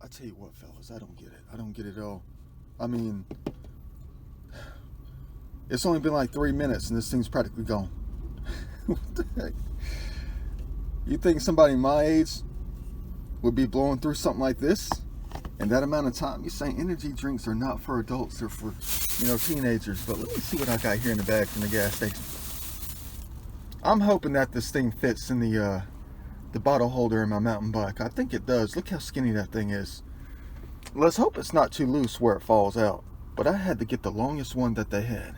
I tell you what, fellas, I don't get it. I don't get it at all. I mean, it's only been like 3 minutes and this thing's practically gone. What the heck? You think somebody my age would be blowing through something like this in that amount of time? You're saying energy drinks are not for adults, they're for, teenagers. But let me see what I got here in the bag from the gas station. I'm hoping that this thing fits in the bottle holder in my mountain bike. I think it does. Look how skinny that thing is. Let's hope it's not too loose where it falls out. But I had to get the longest one that they had,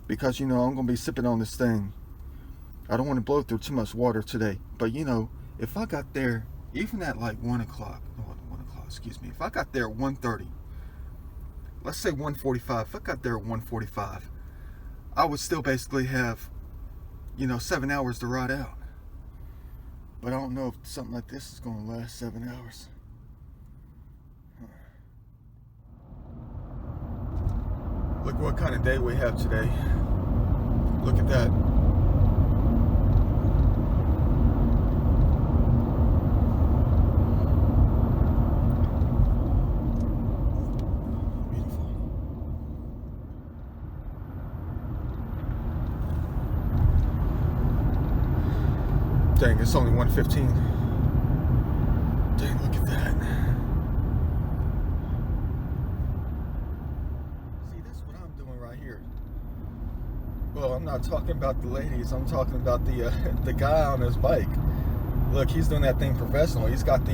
because I'm going to be sipping on this thing. I don't want to blow through too much water today. But if I got there even at like 1 o'clock, if I got there at 1:30, let's say 1:45, if I got there at 1:45, I would still basically have 7 hours to ride out. But I don't know if something like this is going to last 7 hours. Look what kind of day we have today. Look at that. Beautiful. Dang, it's only 1:15. Dang, look at that. See, that's what I'm doing right here. Well, I'm not talking about the ladies. I'm talking about the guy on his bike. Look, he's doing that thing professional. He's got the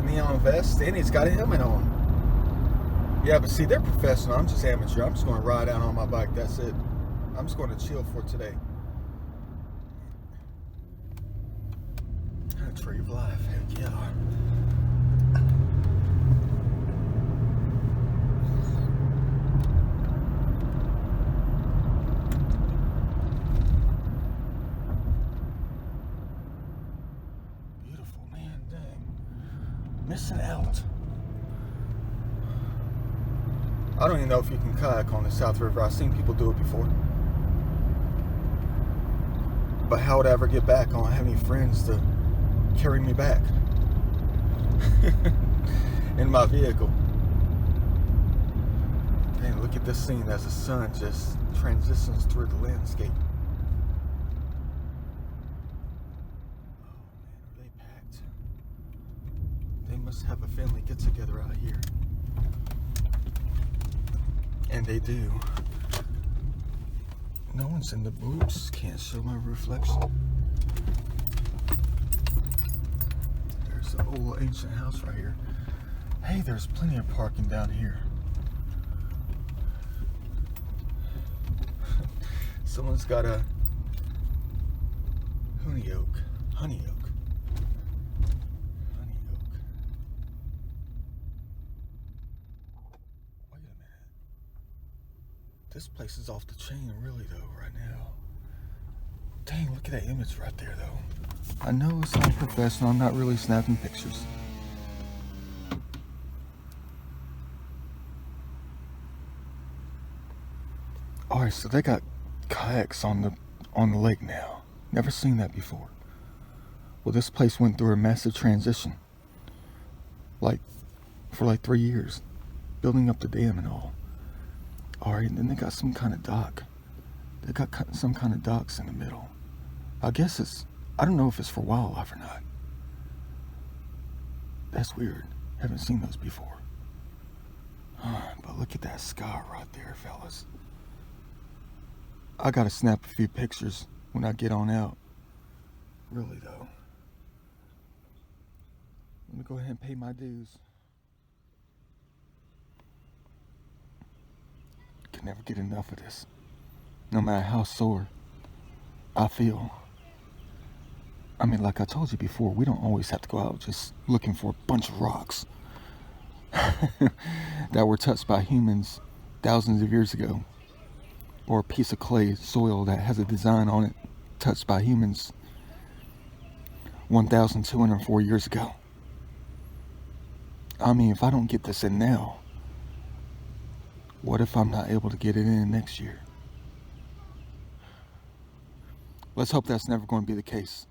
neon vest and he's got a helmet on. Yeah, but see, they're professional. I'm just amateur. I'm just going to ride out on my bike. That's it. I'm just going to chill for today. Tree of life, heck yeah. Beautiful, man, dang. Missing out. I don't even know if you can kayak on the South River. I've seen people do it before. But how would I ever get back? I don't have any friends to carry me back in my vehicle. Man, look at this scene as the sun just transitions through the landscape. Oh man, are they packed? They must have a family get together out here. And they do. No one's in the boots. Can't show my reflection. There's an old ancient house right here. Hey, there's plenty of parking down here. Someone's got a honey oak. Wait a minute. This place is off the chain, really, though, right now. Dang, look at that image right there, though. I know it's not professional. I'm not really snapping pictures. Alright, so they got kayaks on the lake now. Never seen that before. Well, this place went through a massive transition. For 3 years. Building up the dam and all. Alright, and then they got some kind of dock. They got some kind of docks in the middle. I don't know if it's for wildlife or not. That's weird. Haven't seen those before. But look at that sky right there, fellas. I gotta snap a few pictures when I get on out. Really, though. Let me go ahead and pay my dues. Can never get enough of this. No matter how sore I feel. I mean, like I told you before, we don't always have to go out just looking for a bunch of rocks that were touched by humans thousands of years ago. Or a piece of clay soil that has a design on it touched by humans 1,204 years ago. I mean, if I don't get this in now, what if I'm not able to get it in next year? Let's hope that's never going to be the case.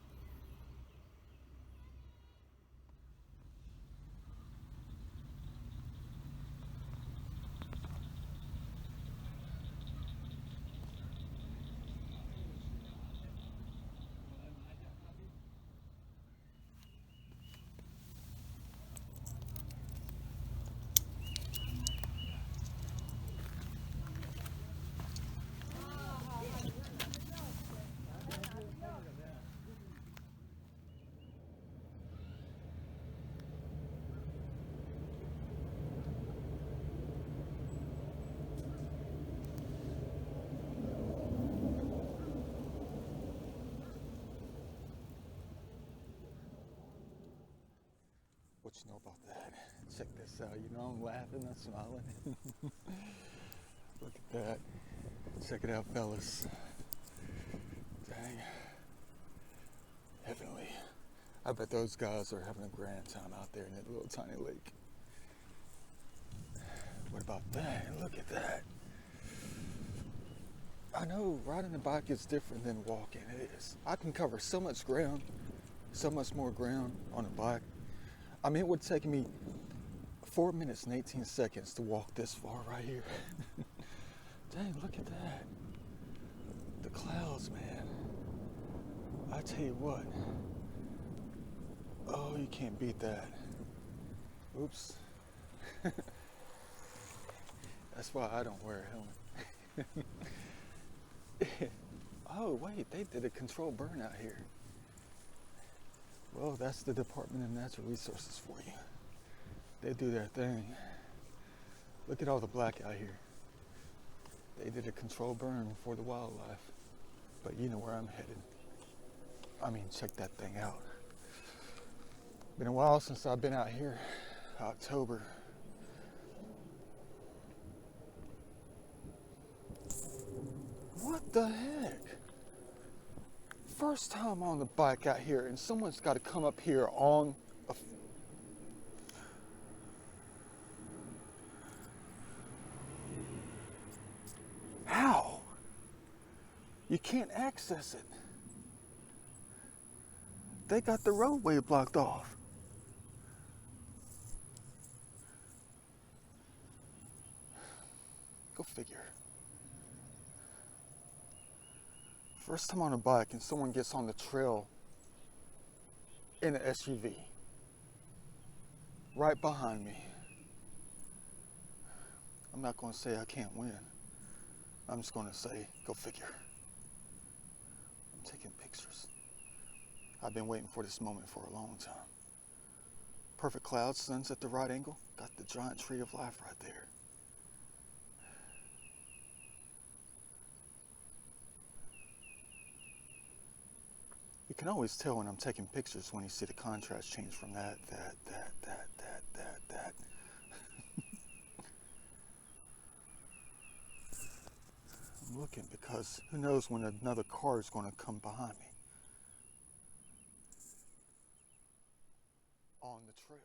what you know about that. Check this out. You know I'm laughing, I'm smiling. Look at that. Check it out, fellas. Dang. Heavenly. I bet those guys are having a grand time out there in that little tiny lake. What about that? Look at that. I know riding a bike is different than walking. It is. I can cover so much ground, so much more ground on a bike. I mean, it would take me 4 minutes and 18 seconds to walk this far right here. Dang, look at that. The clouds, man. I tell you what. Oh, you can't beat that. Oops. That's why I don't wear a helmet. Oh, wait, they did a controlled burn out here. Well, that's the Department of Natural Resources for you. They do their thing. Look at all the black out here. They did a controlled burn for the wildlife. But you know where I'm headed. I mean, check that thing out. Been a while since I've been out here. October. What the heck? First time on the bike out here, and someone's got to come up here on a... How? You can't access it. They got the roadway blocked off. Go figure. First time on a bike and someone gets on the trail in an SUV right behind me. I'm not going to say I can't win. I'm just going to say, go figure. I'm taking pictures. I've been waiting for this moment for a long time. Perfect clouds, sun's at the right angle. Got the giant tree of life right there. You can always tell when I'm taking pictures when you see the contrast change from that. I'm looking because who knows when another car is going to come behind me. On the trail.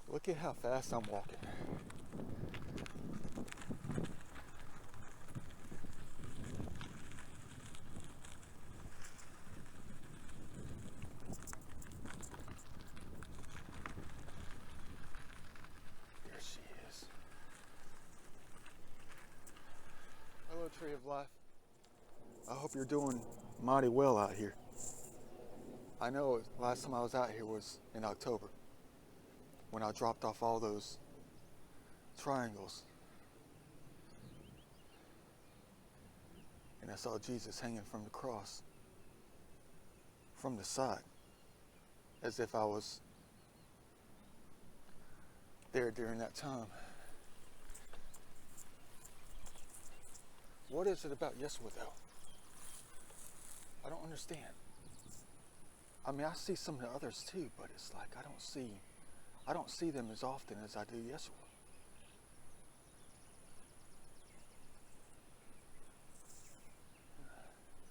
Look at how fast I'm walking. There she is. Hello, Tree of Life. I hope you're doing mighty well out here. I know last time I was out here was in October when I dropped off all those triangles. And I saw Jesus hanging from the cross, from the side, as if I was there during that time. What is it about Yeshua though? I don't understand. I mean, I see some of the others too, but it's like I don't see them as often as I do Yeshua.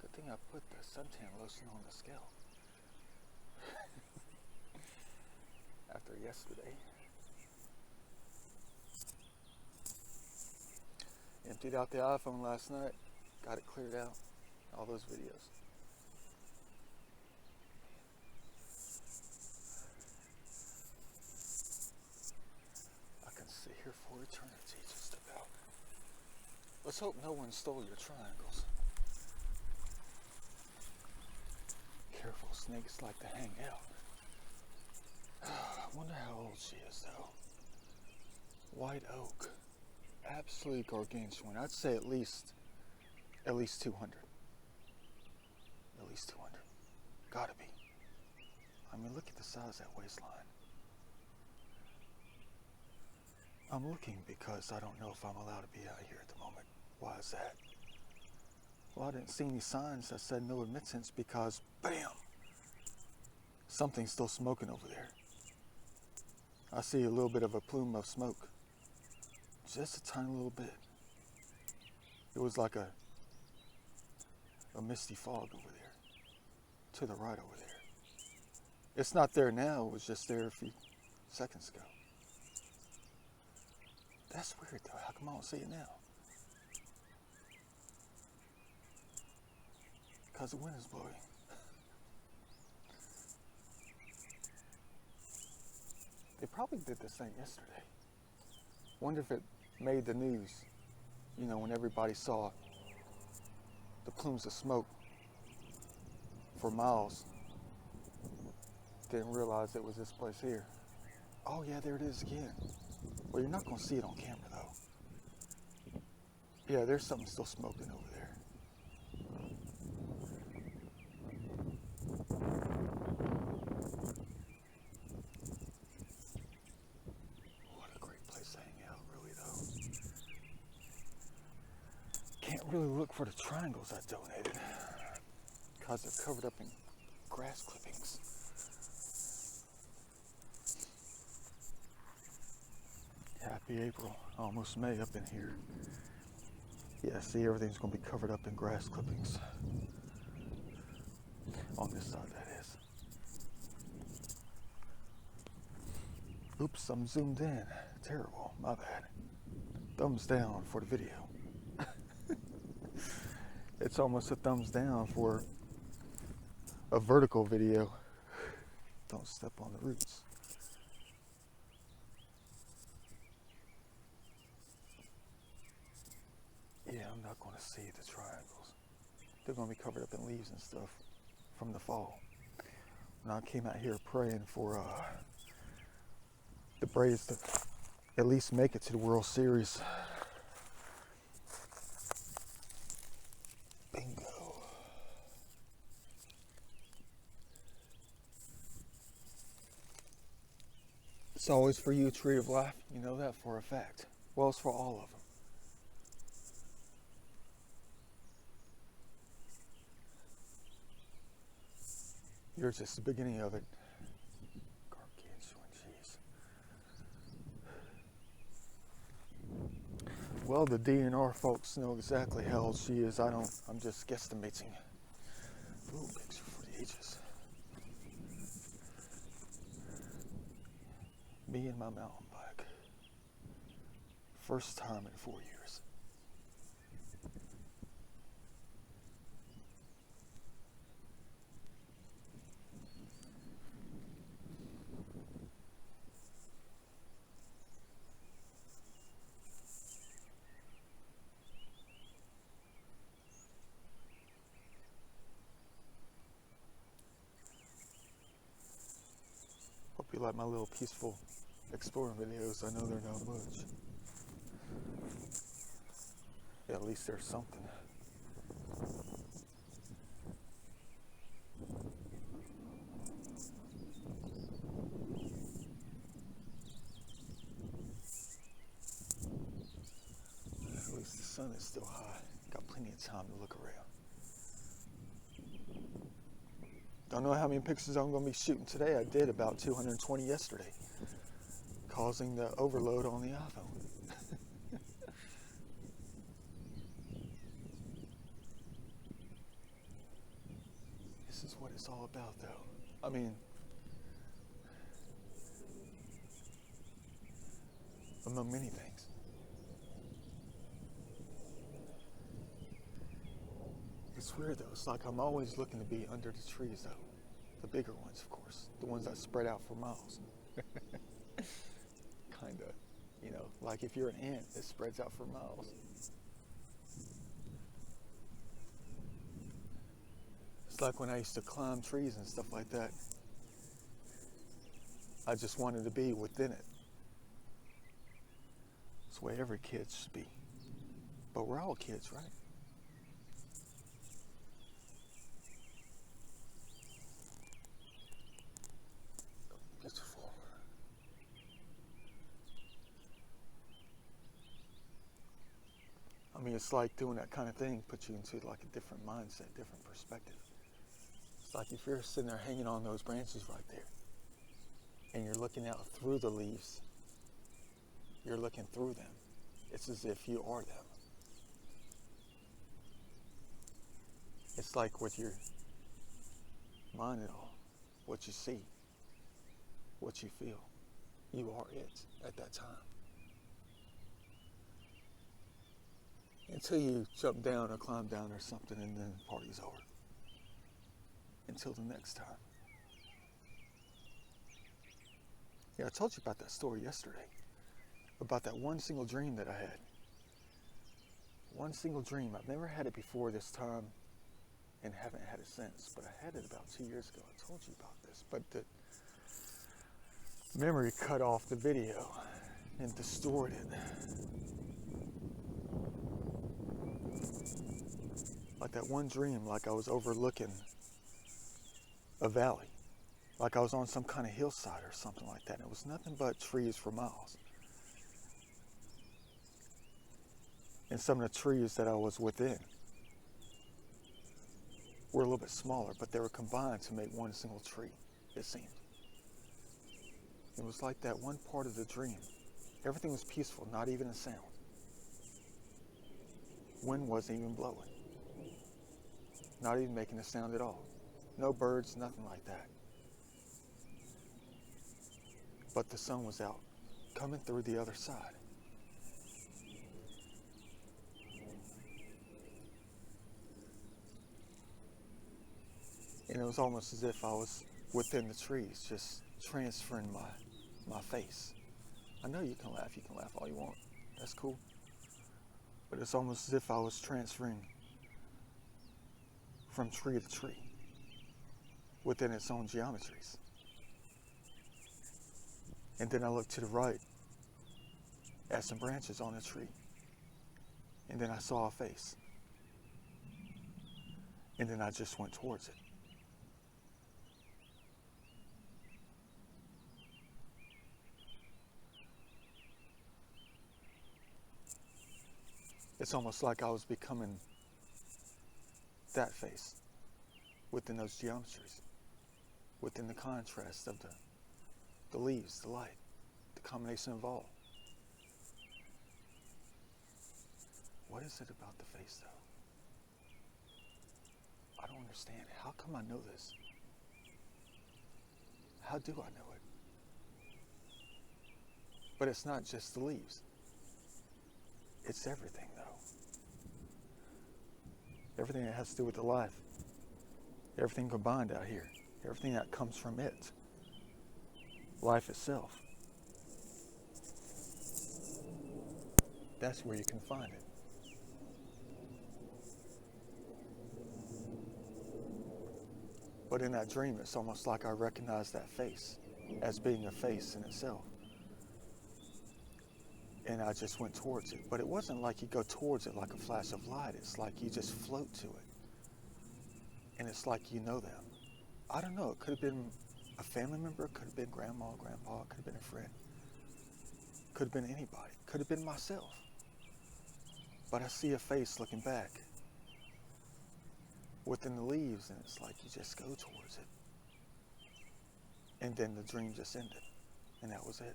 Good thing I put the suntan lotion on the scalp. After yesterday. Emptied out the iPhone last night. Got it cleared out. All those videos. I can sit here for eternity just about. Let's hope no one stole your triangles. Careful, snakes like to hang out. I wonder how old she is though. White oak. Absolutely gargantuan. I'd say at least 200. At least 200. Gotta be. I mean, look at the size of that waistline. I'm looking because I don't know if I'm allowed to be out here at the moment. Why is that? Well, I didn't see any signs that said no admittance because, bam, something's still smoking over there. I see a little bit of a plume of smoke. Just a tiny little bit. It was like a misty fog over there. To the right over there. It's not there now, it was just there a few seconds ago. That's weird though, how come I don't see it now? Because the wind is blowing. They probably did this thing yesterday. Wonder if it made the news, you know, when everybody saw the plumes of smoke for miles. Didn't realize it was this place here. Oh yeah, there it is again. Well, you're not gonna see it on camera though. Yeah, there's something still smoking over there. What a great place to hang out, really though. Can't really look for the triangles I donated because they're covered up in grass clippings. Happy April, almost May up in here. Yeah, see, everything's gonna be covered up in grass clippings. On this side, that is. Oops, I'm zoomed in. Terrible, my bad. Thumbs down for the video. It's almost a thumbs down for a vertical video. Don't step on the roots. Yeah, I'm not going to see the triangles. They're going to be covered up in leaves and stuff from the fall. When I came out here praying for the Braves to at least make it to the World Series. Bingo. It's always for you, Tree of Life. You know that for a fact. Well, it's for all of them. You're just the beginning of it. Gargantuan, jeez. Well, the DNR folks know exactly how old she is. I'm just guesstimating. Ooh, picture for the ages. Me and my mountain bike. First time in 4 years. Hope you like my little peaceful exploring videos. I know they're not much. Yeah, at least there's something. At least the sun is still high. Got plenty of time to look around. Don't know how many pictures I'm going to be shooting today. I did about 220 yesterday, causing the overload on the iPhone. This is what it's all about, though. I mean, among many things. It's weird, though. It's like I'm always looking to be under the trees, though. The bigger ones, of course. The ones that spread out for miles. Kind of. You know, like if you're an ant, it spreads out for miles. It's like when I used to climb trees and stuff like that. I just wanted to be within it. It's the way every kid should be. But we're all kids, right? Beautiful. I mean, it's like doing that kind of thing puts you into like a different mindset, different perspective. It's like if you're sitting there hanging on those branches right there and you're looking out through the leaves, you're looking through them. It's as if you are them. It's like with your mind and all, what you see, what you feel, you are it at that time. Until you jump down or climb down or something, and then the party's over. Until the next time. Yeah, I told you about that story yesterday. About that one single dream that I had. One single dream. I've never had it before this time and haven't had it since. But I had it about 2 years ago. I told you about this. But the memory cut off the video and distorted it. Like that one dream, like I was overlooking a valley. Like I was on some kind of hillside or something like that. And it was nothing but trees for miles. And some of the trees that I was within were a little bit smaller, but they were combined to make one single tree, it seemed. It was like that one part of the dream. Everything was peaceful, not even a sound. Wind wasn't even blowing. Not even making a sound at all. No birds, nothing like that. But the sun was out, coming through the other side. And it was almost as if I was within the trees, just transferring my face. I know you can laugh all you want. That's cool. But it's almost as if I was transferring from tree to tree within its own geometries. And then I looked to the right at some branches on a tree. And then I saw a face. And then I just went towards it. It's almost like I was becoming that face within those geometries, within the contrast of the leaves, the light, the combination of all. What is it about the face, though? I don't understand. How come I know this? How do I know it? But it's not just the leaves. It's everything, though. Everything that has to do with the life. Everything combined out here. Everything that comes from it. Life itself. That's where you can find it. But in that dream, it's almost like I recognized that face as being a face in itself. And I just went towards it. But it wasn't like you go towards it like a flash of light. It's like you just float to it. And it's like you know them. I don't know. It could have been a family member. It could have been grandma, grandpa. It could have been a friend. It could have been anybody. It could have been myself. But I see a face looking back within the leaves. And it's like you just go towards it. And then the dream just ended. And that was it.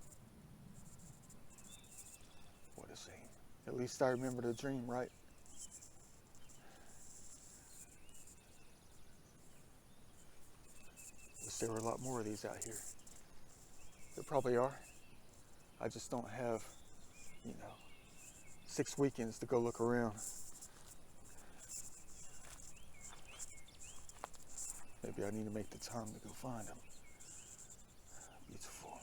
What a scene. At least I remember the dream, right? Wish there were a lot more of these out here. There probably are. I just don't have, 6 weekends to go look around. Maybe I need to make the time to go find them. Beautiful.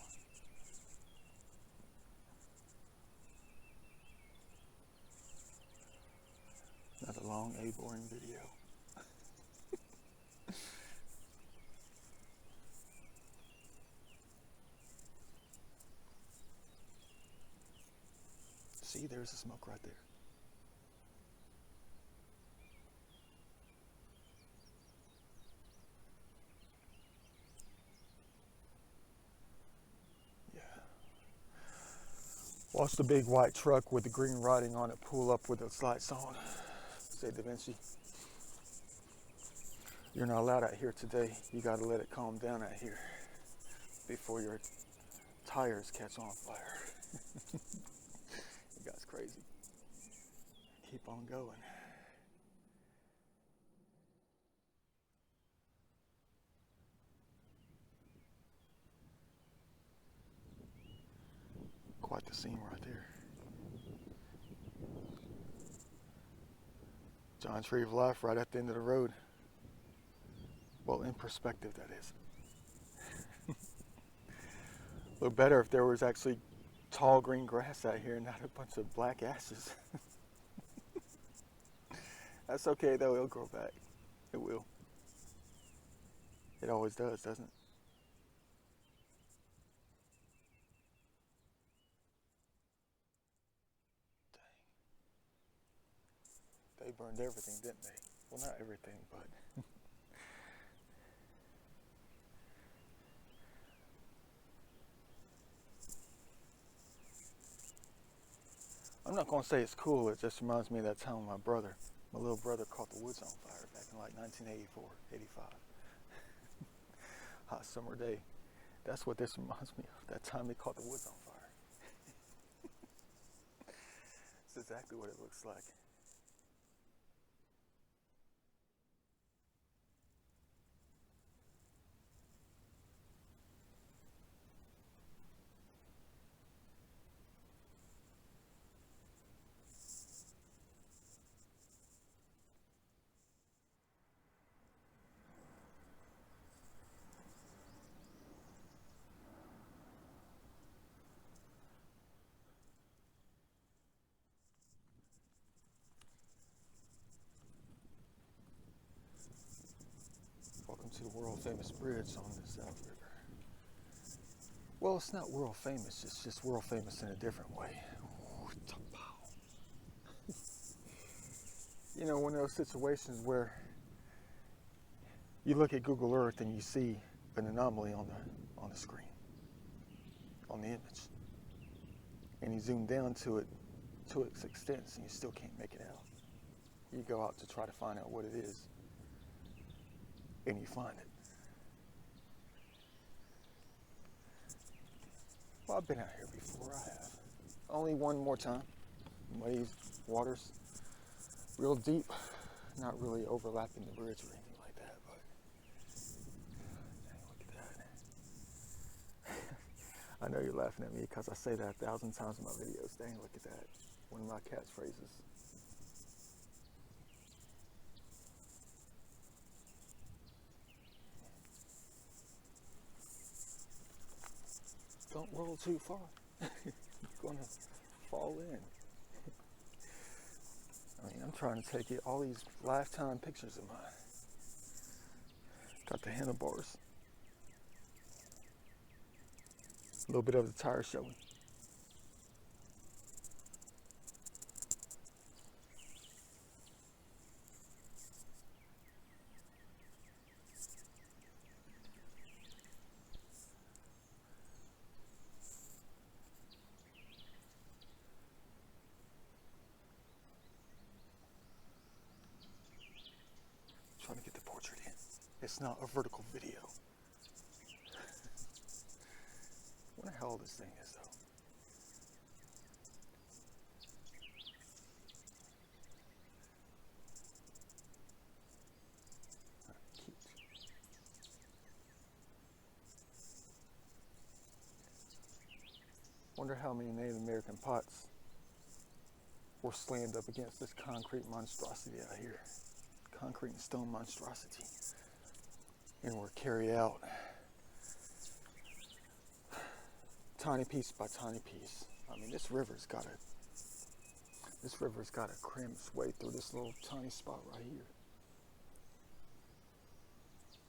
Another long, boring video. See, there's the smoke right there. Watch the big white truck with the green writing on it pull up with its lights on. Say, Da Vinci, you're not allowed out here today. You got to let it calm down out here before your tires catch on fire. You guys crazy. Keep on going. Quite the scene right there. Giant Tree of Life right at the end of the road. Well, in perspective, that is. Look better if there was actually tall green grass out here and not a bunch of black ashes. That's okay though, it'll grow back. It will. It always does, doesn't it? Dang. They burned everything, didn't they? Well, not everything, but... I'm not going to say it's cool, it just reminds me of that time when my little brother caught the woods on fire back in like 1984, 85. Hot summer day. That's what this reminds me of, that time they caught the woods on fire. It's exactly what it looks like. Welcome to the world famous bridge on the South River. Well, it's not world famous, it's just world famous in a different way. You know, one of those situations where you look at Google Earth and you see an anomaly on the screen, on the image. And you zoom down to it, to its extent, and you still can't make it out. You go out to try to find out what it is, and you find it. Well, I've been out here before, I have. Only one more time. Waves, waters, real deep, not really overlapping the bridge or anything like that, but dang, look at that. I know you're laughing at me because I say that 1,000 times in my videos. Dang, look at that. One of my catchphrases. Don't roll too far. You're gonna fall in. I mean, I'm trying to take all these lifetime pictures of mine. Got the handlebars. A little bit of the tire showing. Trying to get the portrait in. It's not a vertical video. I wonder how old this thing is, though. Cute. Wonder how many Native American pots were slammed up against this concrete monstrosity out here. Concrete and stone monstrosity. And were carried out tiny piece by tiny piece. I mean, this river's got to cram its way through this little tiny spot right here.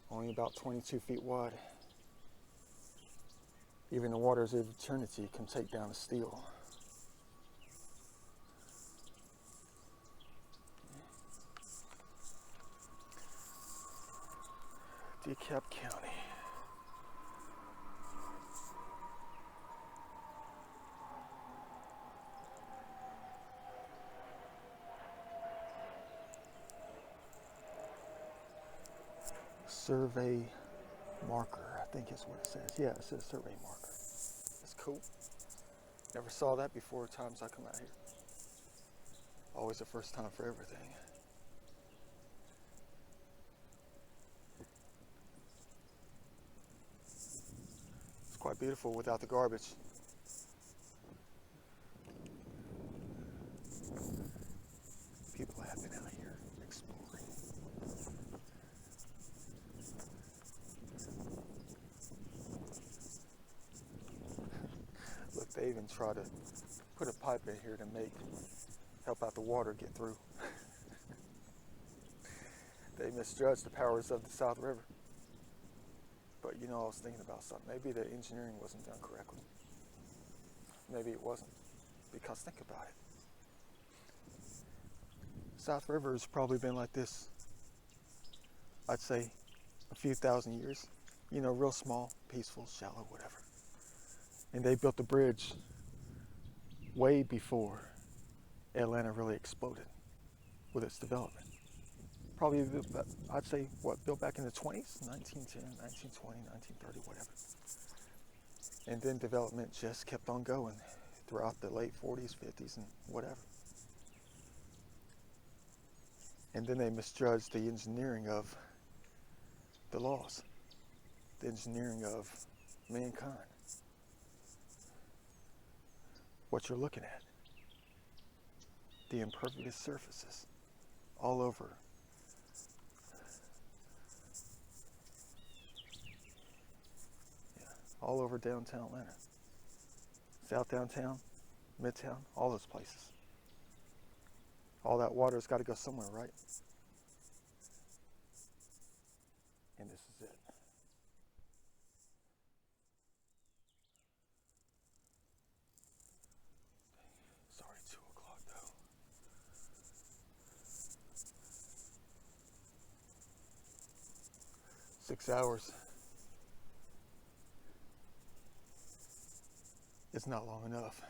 Only about 22 feet wide. Even the waters of eternity can take down a steel. DeKalb County. Survey marker, I think is what it says. Yeah, it says survey marker. It's cool. Never saw that before times I come out here. Always the first time for everything. It's quite beautiful without the garbage. People have been out here exploring. Look, they even try to put a pipe in here to help out the water get through. They misjudged the powers of the South River. But you know, I was thinking about something. Maybe the engineering wasn't done correctly. Maybe it wasn't. Because think about it. South River has probably been like this, I'd say, a few thousand years. You know, real small, peaceful, shallow, whatever. And they built the bridge way before Atlanta really exploded with its development. Probably, I'd say, built back in the 20s? 1910, 1920, 1930, whatever. And then development just kept on going throughout the late 40s, 50s, and whatever. And then they misjudged the engineering of the laws, the engineering of mankind. What you're looking at, the impervious surfaces all over. Yeah, all over downtown Atlanta. South downtown, midtown, all those places. All that water's got to go somewhere, right? And this is it. It's already 2 o'clock though. Six hours. It's not long enough.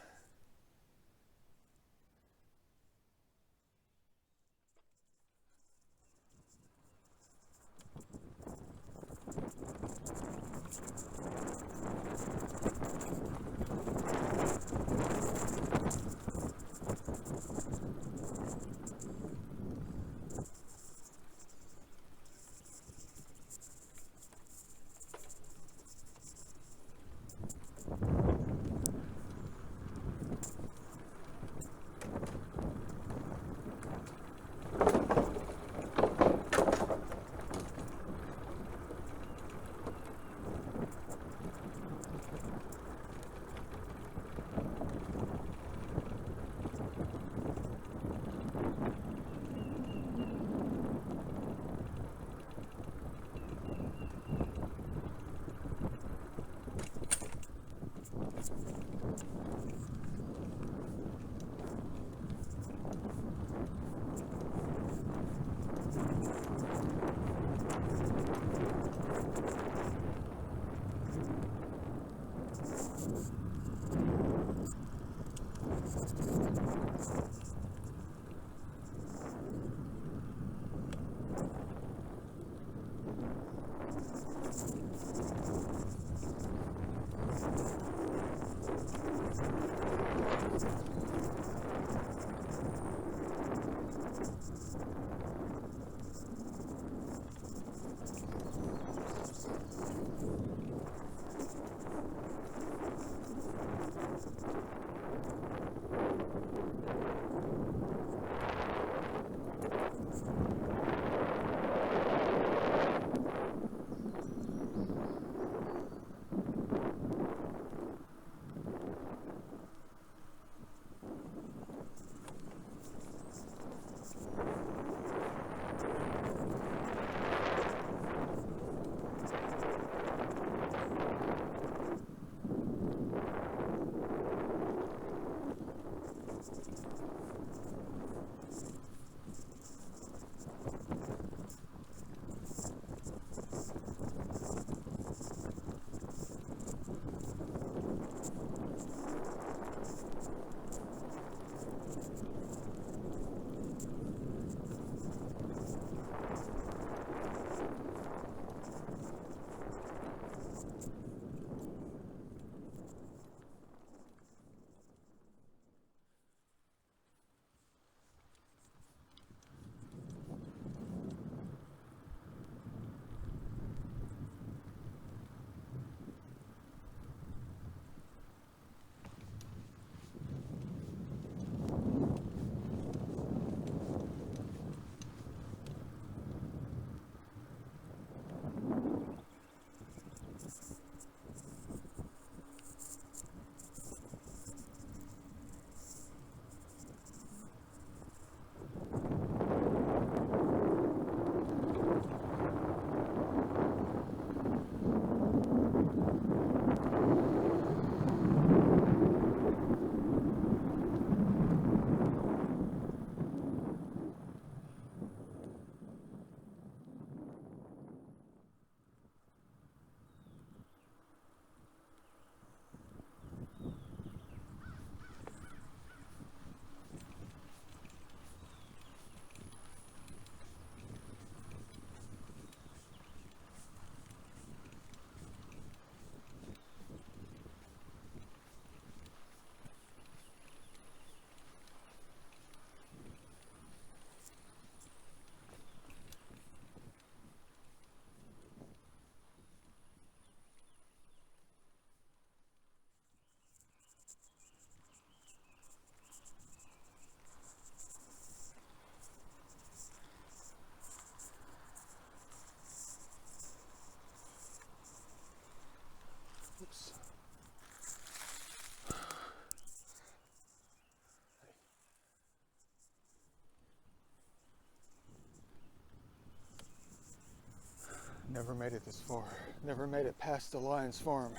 Never made it this far. Never made it past the Lion's Farm.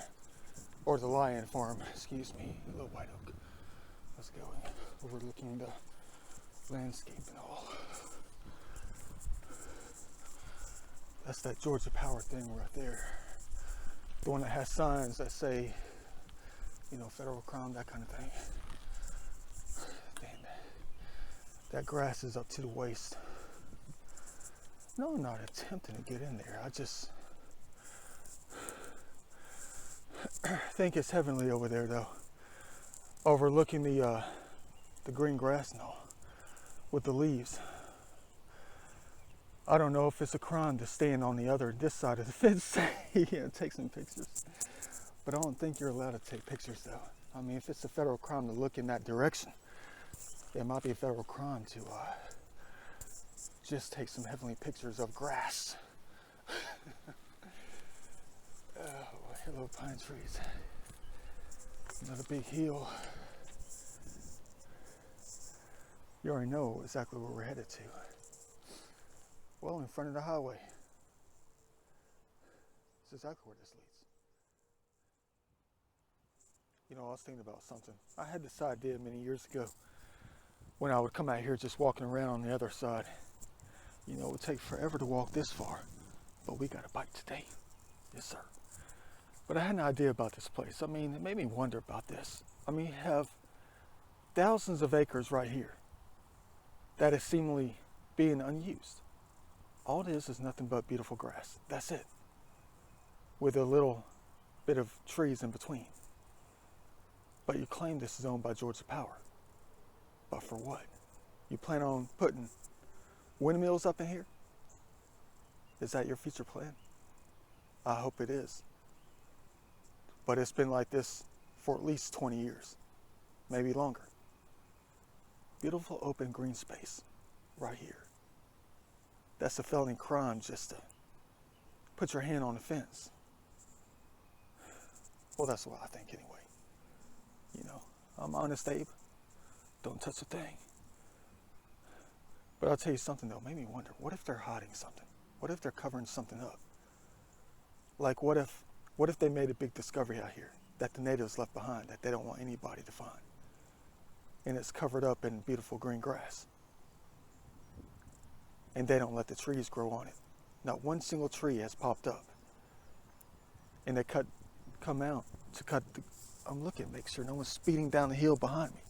Or the Lion Farm, excuse me. Hello, White Oak. How's it going? Overlooking the landscape and all. That's that Georgia Power thing right there. The one that has signs that say, you know, federal crime, that kind of thing. Damn, that grass is up to the waist. No, I'm not attempting to get in there. I just think it's heavenly over there, though. Overlooking the green grass and all, with the leaves. I don't know if it's a crime to stand on this side of the fence and take some pictures. But I don't think you're allowed to take pictures, though. I mean, if it's a federal crime to look in that direction, it might be a federal crime to just take some heavenly pictures of grass. Oh, hello, pine trees. Another big hill. You already know exactly where we're headed to. Well, in front of the highway. That's exactly where this leads. You know, I was thinking about something. I had this idea many years ago when I would come out here just walking around on the other side. You know, it would take forever to walk this far, but we got a bike today. Yes, sir. But I had an idea about this place. I mean, it made me wonder about this. I mean, you have thousands of acres right here that is seemingly being unused. All it is nothing but beautiful grass. That's it. With a little bit of trees in between. But you claim this is owned by Georgia Power. But for what? You plan on putting windmills up in here? Is that your future plan? I hope it is. But it's been like this for at least 20 years. Maybe longer. Beautiful open green space. Right here. That's a felony crime just to put your hand on the fence. Well, that's what I think anyway. You know, I'm honest, Abe. Don't touch a thing. But I'll tell you something though, it made me wonder, what if they're hiding something? What if they're covering something up? Like what if they made a big discovery out here that the natives left behind that they don't want anybody to find? And it's covered up in beautiful green grass. And they don't let the trees grow on it. Not one single tree has popped up. And they come out to cut the, I'm looking, make sure no one's speeding down the hill behind me.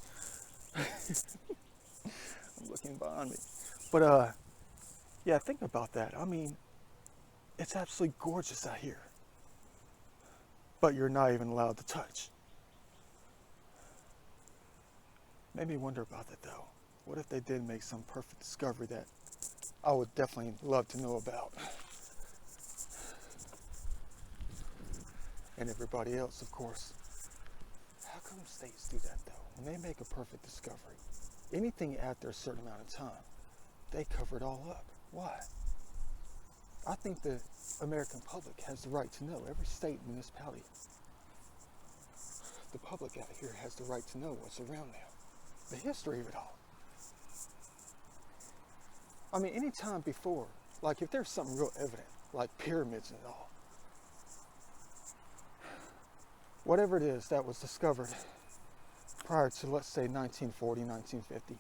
I'm looking behind me. But yeah, think about that. I mean, it's absolutely gorgeous out here. But you're not even allowed to touch. Made me wonder about that though. What if they did make some perfect discovery that I would definitely love to know about? And everybody else, of course. How come states do that though? When they make a perfect discovery, anything after a certain amount of time, they cover it all up. Why? I think the American public has the right to know. Every state, municipality, the public out here has the right to know what's around them. The history of it all. I mean, any time before, like if there's something real evident, like pyramids and all, whatever it is that was discovered prior to, let's say, 1940, 1950,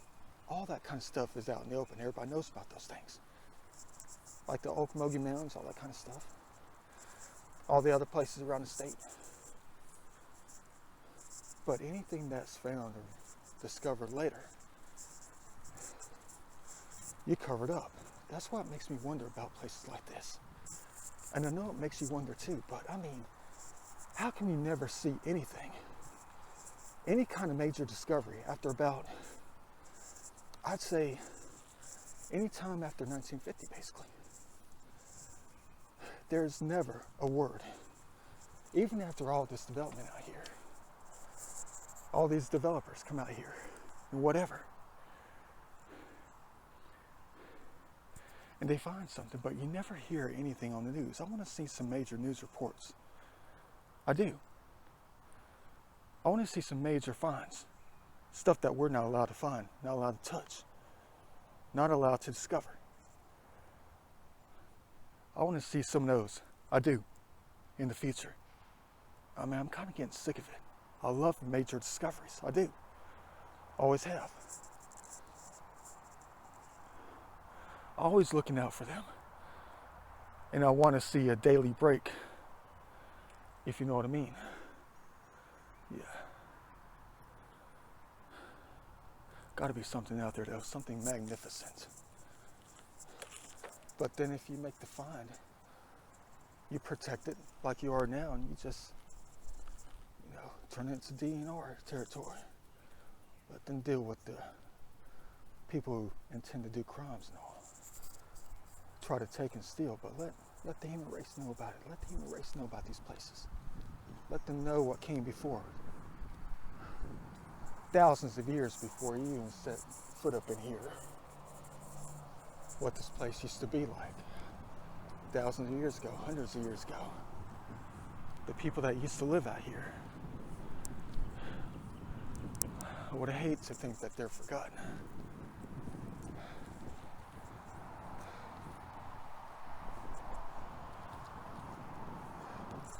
all that kind of stuff is out in the open. Everybody knows about those things. Like the Ocmulgee Mountains, all that kind of stuff. All the other places around the state. But anything that's found or discovered later, you cover it up. That's what makes me wonder about places like this. And I know it makes you wonder too, but I mean, how can you never see anything, any kind of major discovery after about, I'd say, any time after 1950, basically. There's never a word, even after all this development out here. All these developers come out here and whatever. And they find something, but you never hear anything on the news. I want to see some major news reports. I do. I want to see some major finds. Stuff that we're not allowed to find, not allowed to touch, not allowed to discover. I want to see some of those I do, in the future. I mean, I'm kind of getting sick of it. I love major discoveries. I do. Always have. Always looking out for them. And I want to see a daily break, if you know what I mean. Yeah. Got to be something out there, though, something magnificent. But then if you make the find, you protect it like you are now, and you just, turn it into DNR territory. Let them deal with the people who intend to do crimes and all. Try to take and steal, but let the human race know about it. Let the human race know about these places. Let them know what came before. Thousands of years before you even set foot up in here. What this place used to be like. Thousands of years ago, hundreds of years ago. The people that used to live out here. I would hate to think that they're forgotten.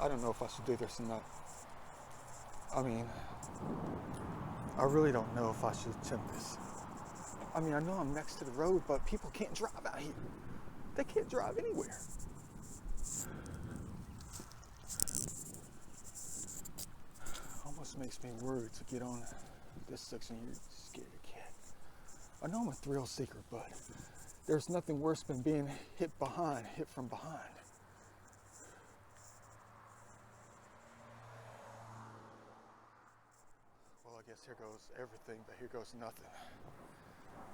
I don't know if I should do this or not. I mean, I really don't know if I should attempt this. I mean, I know I'm next to the road, but people can't drive out here. They can't drive anywhere. Almost makes me worried to get on this section here to scare a cat. I know I'm a thrill seeker, but there's nothing worse than being hit from behind. Well, I guess here goes everything, but here goes nothing.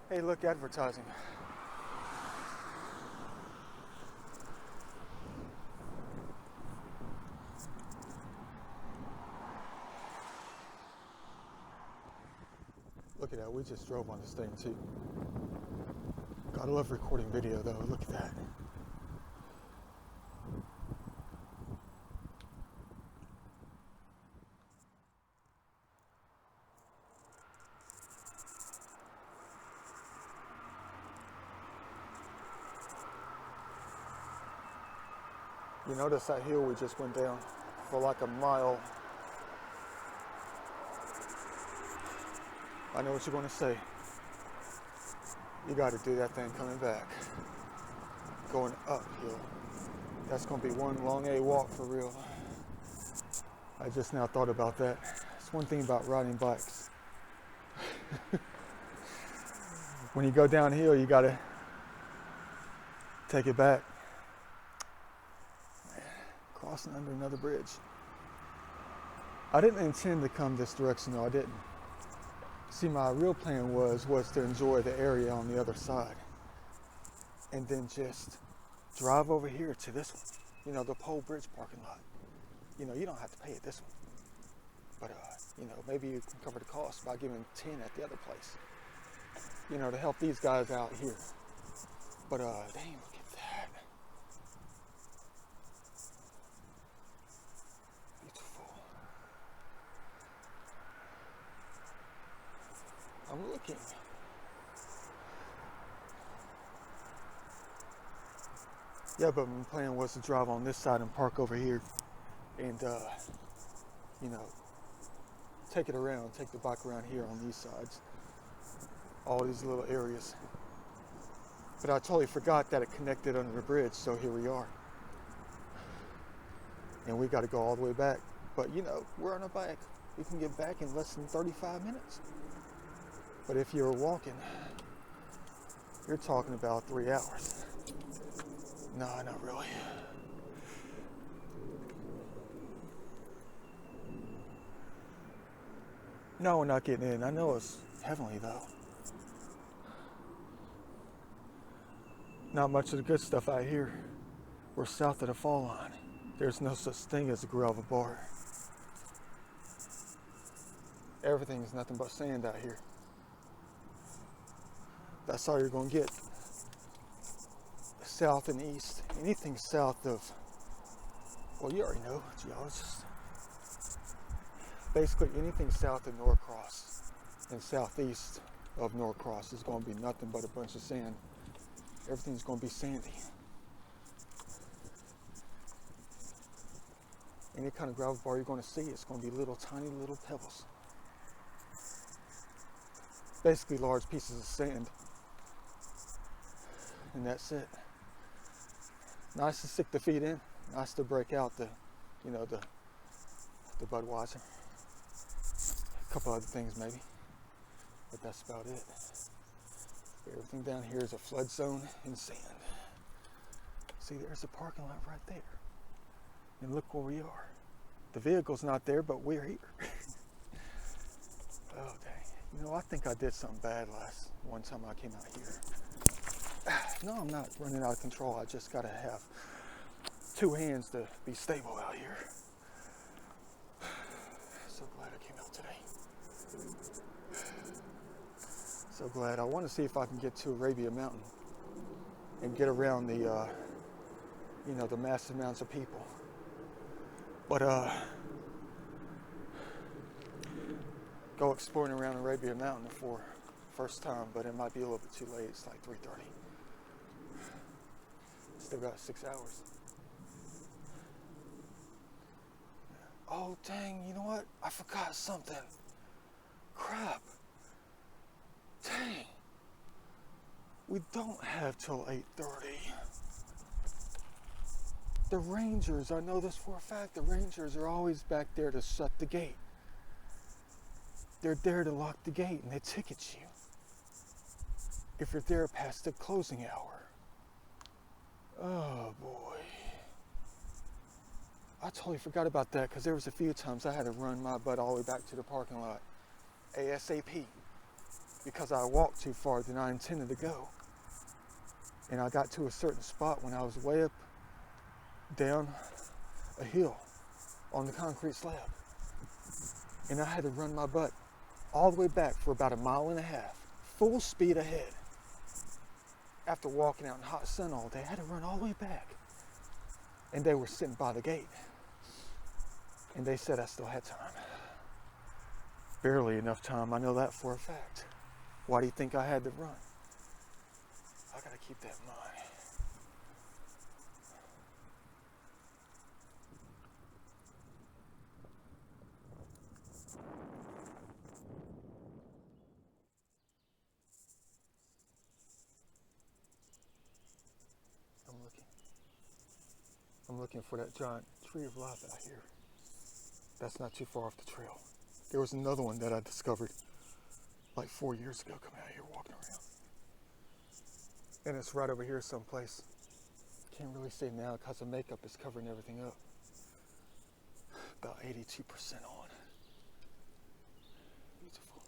Hey, look, advertising. Look at that, we just drove on this thing too. Gotta love recording video though, look at that. You notice that hill we just went down for like a mile. I know what you're going to say. You got to do that thing coming back. Going uphill. That's going to be one long A walk for real. I just now thought about that. It's one thing about riding bikes. When you go downhill, you got to take it back. Crossing under another bridge. I didn't intend to come this direction, though. I didn't. See, my real plan was to enjoy the area on the other side, and then just drive over here to this one. The Pole Bridge parking lot. You don't have to pay at this one, but maybe you can cover the cost by giving 10 at the other place. To help these guys out here. But dang, look at that. I'm looking. Yeah, but my plan was to drive on this side and park over here and, take it around, take the bike around here on these sides. All these little areas. But I totally forgot that it connected under the bridge, so here we are. And we got to go all the way back. But, we're on a bike. We can get back in less than 35 minutes. But if you're walking, you're talking about 3 hours. No, not really. No, we're not getting in. I know it's heavenly, though. Not much of the good stuff out here. We're south of the fall line. There's no such thing as a gravel bar. Everything's nothing but sand out here. That's all you're going to get. South and east. Anything south of, well, you already know, geologist. Basically, anything south of Norcross and southeast of Norcross is going to be nothing but a bunch of sand. Everything's going to be sandy. Any kind of gravel bar you're going to see, it's going to be little tiny little pebbles. Basically large pieces of sand. And that's it. Nice to stick the feet in. Nice to break out the Budweiser. A couple other things maybe. But that's about it. Everything down here is a flood zone and sand. See, there's a parking lot right there. And look where we are. The vehicle's not there, but we're here. Oh, dang. You know, I think I did something bad one time I came out here. No, I'm not running out of control. I just got to have two hands to be stable out here. So glad I came out today. So glad. I want to see if I can get to Arabia Mountain and get around the, the massive amounts of people. But go exploring around Arabia Mountain for first time, but it might be a little bit too late. It's like 3:30. Still got 6 hours. Oh dang, you know what? I forgot something. Crap. Dang. We don't have till 8:30. The Rangers, I know this for a fact, the Rangers are always back there to shut the gate. They're there to lock the gate and they ticket you if you're there past the closing hour. Oh boy. I totally forgot about that because there was a few times I had to run my butt all the way back to the parking lot ASAP because I walked too far than I intended to go. And I got to a certain spot when I was way up down a hill on the concrete slab. And I had to run my butt all the way back for about 1.5 miles, full speed ahead. After walking out in hot sun all day, I had to run all the way back. And they were sitting by the gate. And they said I still had time. Barely enough time, I know that for a fact. Why do you think I had to run? I gotta keep that in mind. I'm looking for that giant tree of life out here. That's not too far off the trail. There was another one that I discovered like 4 years ago coming out here walking around. And it's right over here someplace. Can't really say now because the makeup is covering everything up. About 82% on. Beautiful.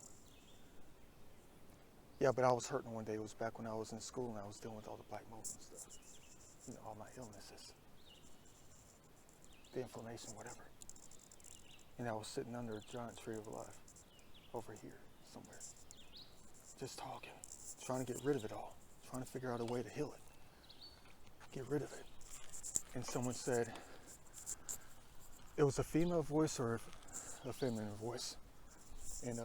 Yeah, but I was hurting one day. It was back when I was in school and I was dealing with all the black mold and stuff. You know, all my illnesses. The inflammation, whatever. And I was sitting under a giant tree of life over here somewhere. Just talking, trying to get rid of it all, trying to figure out a way to heal it. Get rid of it. And someone said, it was a female voice or a feminine voice. And I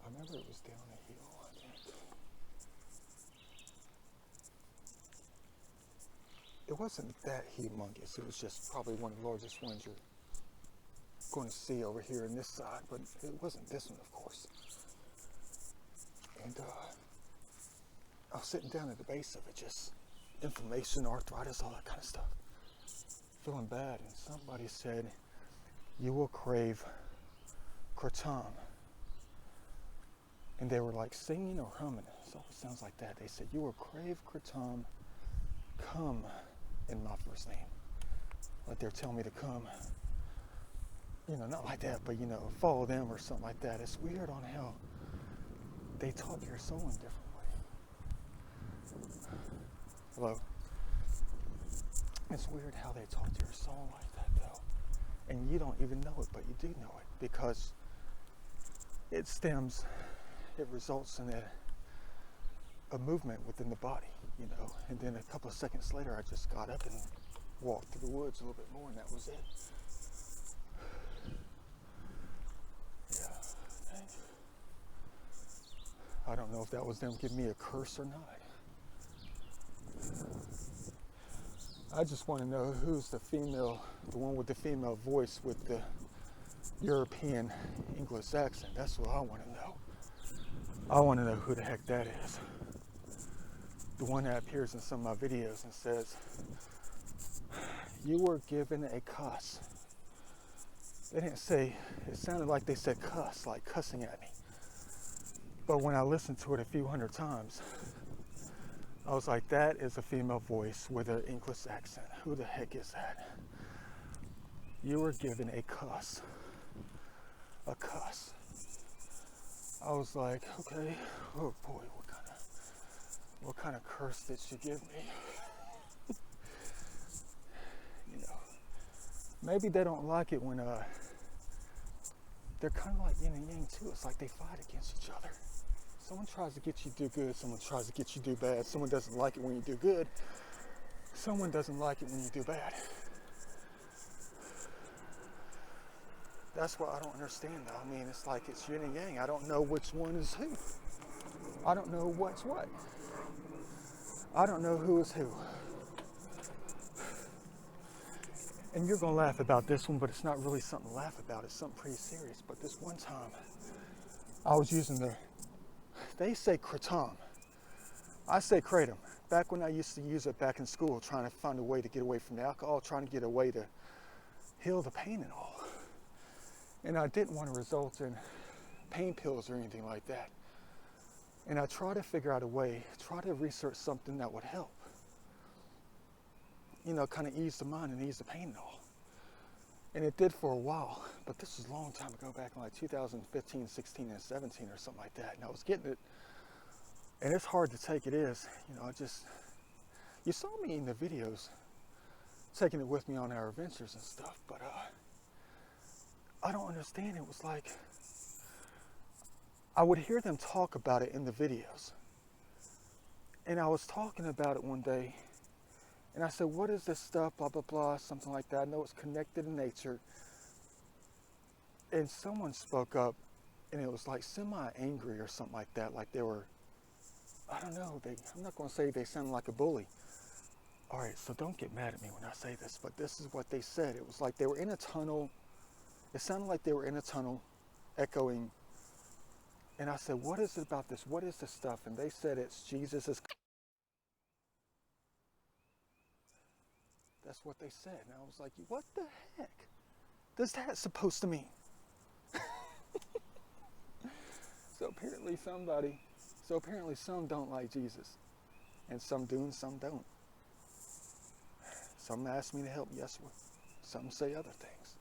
remember it was down a hill, I think. It wasn't that humongous. It was just probably one of the largest ones you're going to see over here on this side, but it wasn't this one, of course. And I was sitting down at the base of it, just inflammation, arthritis, all that kind of stuff. Feeling bad, and somebody said, you will crave kratom. And they were like singing or humming. So it sounds like that. They said, you will crave kratom, come in my first name. Like they're telling me to come. You know, not like that, but you know, follow them or something like that. It's weird on how they talk your soul in a different way. Hello? It's weird how they talk to your soul like that, though. And you don't even know it, but you do know it because it results in a movement within the body, you know. And then a couple of seconds later, I just got up and walked through the woods a little bit more, and that was it. Yeah, I don't know if that was them giving me a curse or not. I just want to know who's the female, the one with the female voice with the European English accent. That's what I want to know. I want to know who the heck that is. The one that appears in some of my videos and says, "You were given a cuss." They didn't say, it sounded like they said cuss, like cussing at me. But when I listened to it a few hundred times, I was like, that is a female voice with an English accent. Who the heck is that? You were given a cuss. A cuss. I was like, okay, oh boy, what kind of curse did she give me? You know, maybe they don't like it when they're kind of like yin and yang too. It's like they fight against each other. Someone tries to get you to do good, someone tries to get you to do bad. Someone doesn't like it when you do good, someone doesn't like it when you do bad. That's what I don't understand though. I mean, it's like it's yin and yang. I don't know which one is who. I don't know what's what. I don't know who is who. And you're gonna laugh about this one, but it's not really something to laugh about. It's something pretty serious. But this one time, I was using they say kratom. I say kratom. Back when I used to use it back in school, trying to find a way to get away from the alcohol, trying to get a way to heal the pain and all. And I didn't want to result in pain pills or anything like that. And I tried to figure out a way, try to research something that would help. You know, kind of ease the mind and ease the pain and all. And it did for a while, but this was a long time ago, back in like 2015, 16, and 17 or something like that. And I was getting it, and it's hard to take, it is. You know, you saw me in the videos, taking it with me on our adventures and stuff, but I don't understand. It was like, I would hear them talk about it in the videos. And I was talking about it one day, and I said, what is this stuff, blah, blah, blah, something like that. I know it's connected in nature. And someone spoke up, and it was like semi-angry or something like that, like they were, I don't know, I'm not going to say they sounded like a bully. All right, so don't get mad at me when I say this, but this is what they said. It was like they were in a tunnel. It sounded like they were in a tunnel, echoing. And I said, what is it about this? What is this stuff? And they said it's Jesus'. That's what they said. And I was like, what the heck does that supposed to mean? So apparently some don't like Jesus. And some do and some don't. Some ask me to help Yeshua. Some say other things.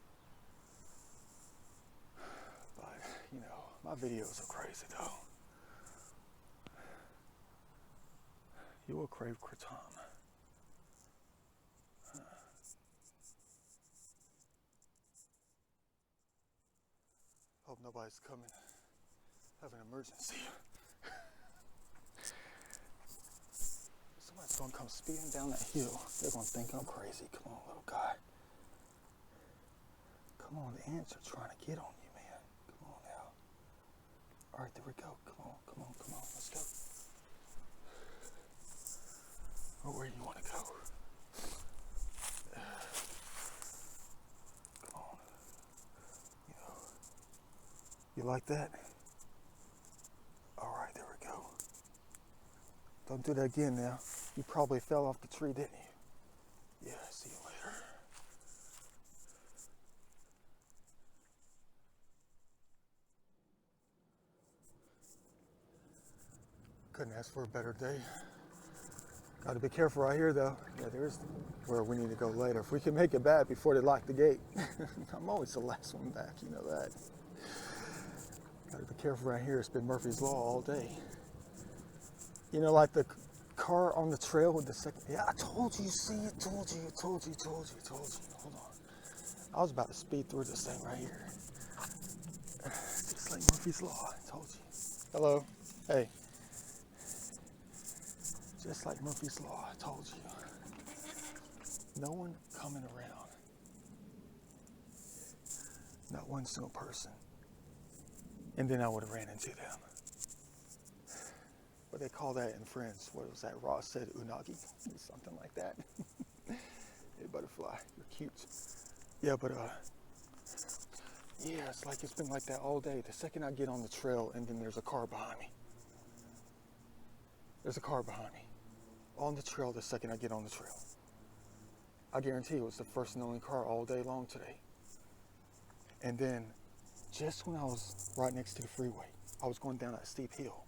But, you know, my videos are crazy though. You will crave kratom. Hope nobody's coming. Have an emergency. Somebody's gonna come speeding down that hill. They're gonna think I'm crazy. Come on, little guy. Come on, the ants are trying to get on you, man. Come on now. All right, there we go. Come on. Let's go. Or where you want to go? Come on. You know. You like that? All right, there we go. Don't do that again now. You probably fell off the tree, didn't you? Yeah, see you later. Couldn't ask for a better day. Got to be careful right here, though. Yeah, there's where we need to go later. If we can make it back before they lock the gate. I'm always the last one back, you know that. Got to be careful right here. It's been Murphy's Law all day. You know, like the car on the trail with the second. Yeah, I told you. See, told you. Hold on. I was about to speed through this thing right here. Just like Murphy's Law. I told you. Hello. Hey. Just like Murphy's Law, I told you. No one coming around. Not one single person. And then I would have ran into them. What they call that in French? What was that? Ross said unagi, something like that. Hey, butterfly, you're cute. Yeah, but yeah, it's like it's been like that all day. The second I get on the trail, and then there's a car behind me. There's a car behind me. On the trail, the second I get on the trail. I guarantee it was the first and only car all day long today. And then, just when I was right next to the freeway, I was going down that steep hill.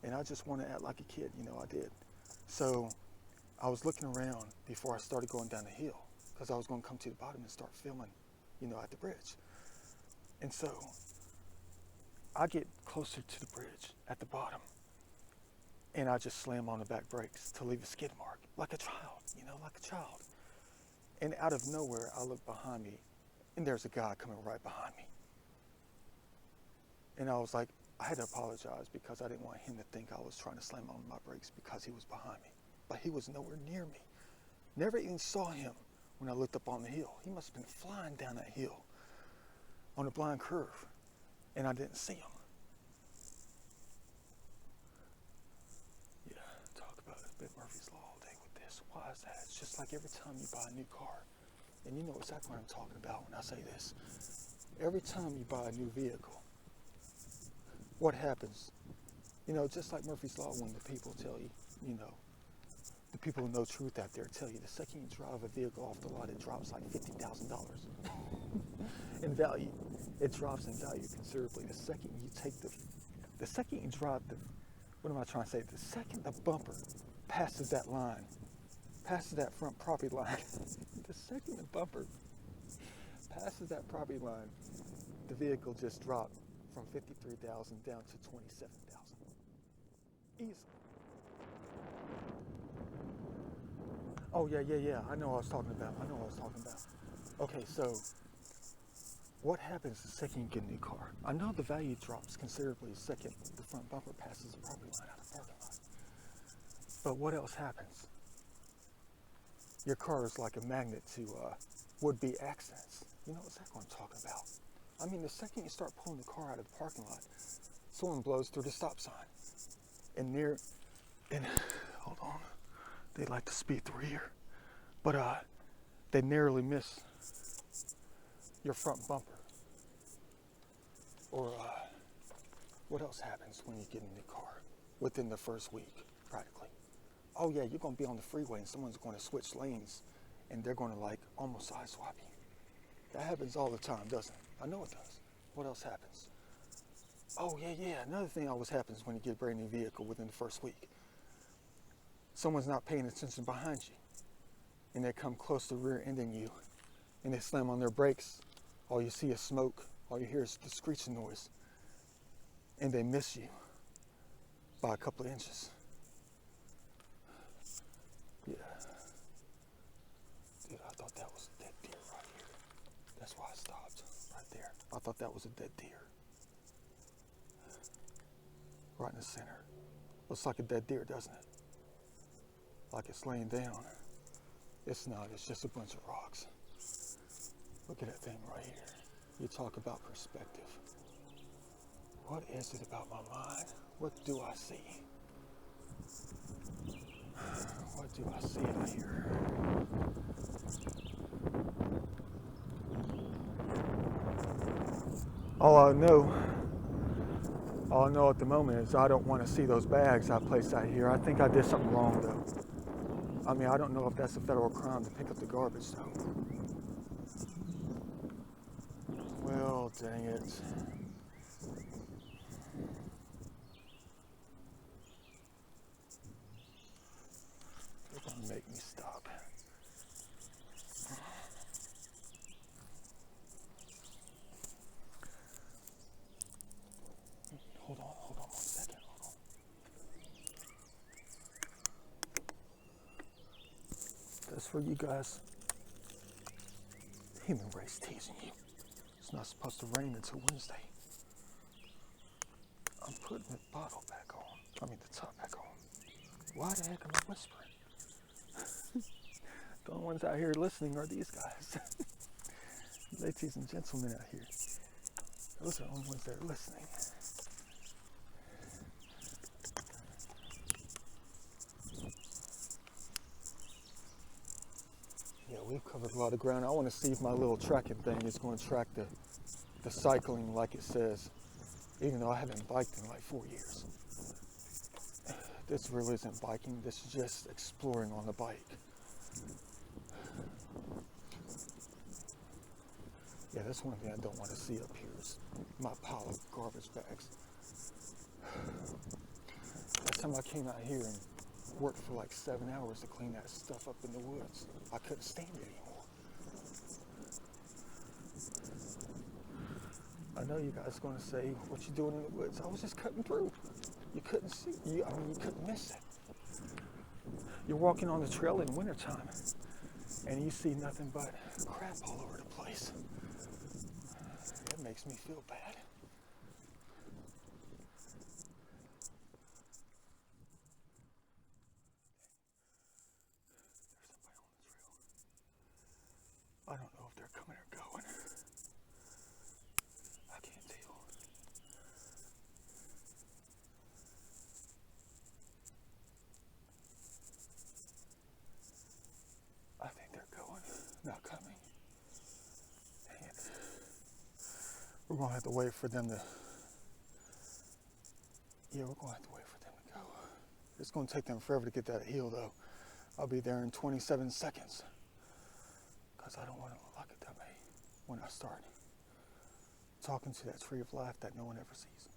And I just want to act like a kid, you know, I did. So I was looking around before I started going down the hill, because I was going to come to the bottom and start filming, you know, at the bridge. And so I get closer to the bridge at the bottom, and I just slam on the back brakes to leave a skid mark, like a child, you know, like a child. And out of nowhere, I look behind me, and there's a guy coming right behind me. And I was like, I had to apologize because I didn't want him to think I was trying to slam on my brakes because he was behind me. But he was nowhere near me. Never even saw him when I looked up on the hill. He must have been flying down that hill on a blind curve, and I didn't see him. Yeah, talk about it. Bit Murphy's Law all day with this. Why is that? It's just like every time you buy a new car, and you know exactly what I'm talking about when I say this. Every time you buy a new vehicle, what happens? You know, just like Murphy's Law, when the people tell you, you know, the people who know truth out there tell you the second you drive a vehicle off the lot, it drops like $50,000 in value. It drops in value considerably. The second you take the second you drive what am I trying to say? The second the bumper passes that line, passes that front property line, the second the bumper passes that property line, the vehicle just dropped from 53,000 down to 27,000. Easily. Oh, yeah. I know what I was talking about. Okay, so what happens the second you get a new car? I know the value drops considerably the second the front bumper passes the property line out of the parking lot. But what else happens? Your car is like a magnet to would-be accidents. You know exactly what I'm talking about. I mean, the second you start pulling the car out of the parking lot, someone blows through the stop sign. And hold on, they like to speed through here. But they narrowly miss your front bumper. Or what else happens when you get in the car within the first week, practically? Oh yeah, you're gonna be on the freeway and someone's gonna switch lanes and they're gonna like almost side swap you. That happens all the time, doesn't it? I know it does. What else happens? Oh yeah. Another thing always happens when you get a brand new vehicle within the first week. Someone's not paying attention behind you, and they come close to rear-ending you, and they slam on their brakes. All you see is smoke. All you hear is the screeching noise, and they miss you by a couple of inches. Yeah. Dude, I thought that was a dead deer right here. That's why I stopped right there. I thought that was a dead deer. Right in the center. Looks like a dead deer, doesn't it? Like it's laying down. It's not, it's just a bunch of rocks. Look at that thing right here. You talk about perspective. What is it about my mind? What do I see? What do I see out here? All I know at the moment is I don't want to see those bags I placed out here. I think I did something wrong though. I mean, I don't know if that's a federal crime to pick up the garbage though. Well, dang it. They're gonna make me stop. Hold on 1 second. Hold on. That's for you guys. The human race teasing you. It's not supposed to rain until Wednesday. I'm putting the bottle back on. I mean the top back on. Why the heck am I whispering? The only ones out here listening are these guys. Ladies and gentlemen out here. Those are the only ones that are listening. Yeah, we've covered a lot of ground. I want to see if my little tracking thing is going to track the cycling like it says, even though I haven't biked in like 4 years. This really isn't biking, this is just exploring on the bike. Yeah, that's one thing I don't want to see up here is my pile of garbage bags. Last time I came out here and worked for like 7 hours to clean that stuff up in the woods, I couldn't stand it anymore. I know you guys are going to say, what you doing in the woods? I was just cutting through. You couldn't see, you couldn't miss it. You're walking on the trail in wintertime and you see nothing but crap all over the place. It makes me feel bad. There's somebody on the trail. I don't know if they're coming or going. I can't tell. I think they're going, not coming. Dang it. We're going to have to wait for them to... Yeah, we're going to have to wait for them to go. It's going to take them forever to get that hill, though. I'll be there in 27 seconds. Because I don't want to look like a dummy when I start talking to that tree of life that no one ever sees.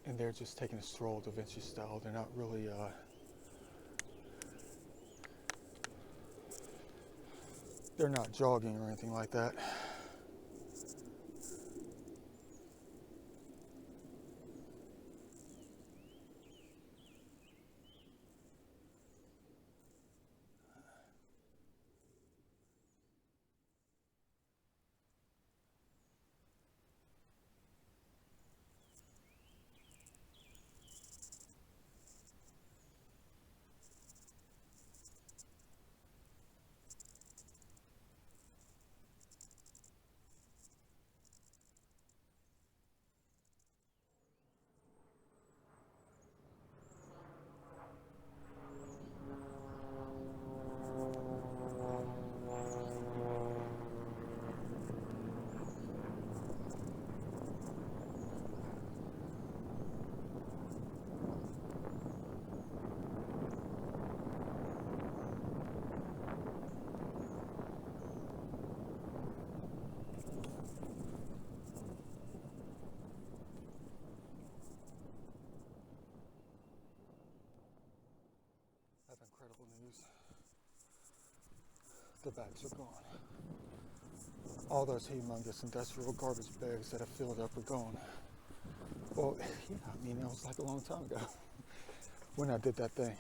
And they're just taking a stroll Da Vinci style. They're not really they're not jogging or anything like that. I have incredible news. The bags are gone. All those humongous industrial garbage bags that I filled up are gone. Well, yeah, I mean, that was like a long time ago when I did that thing.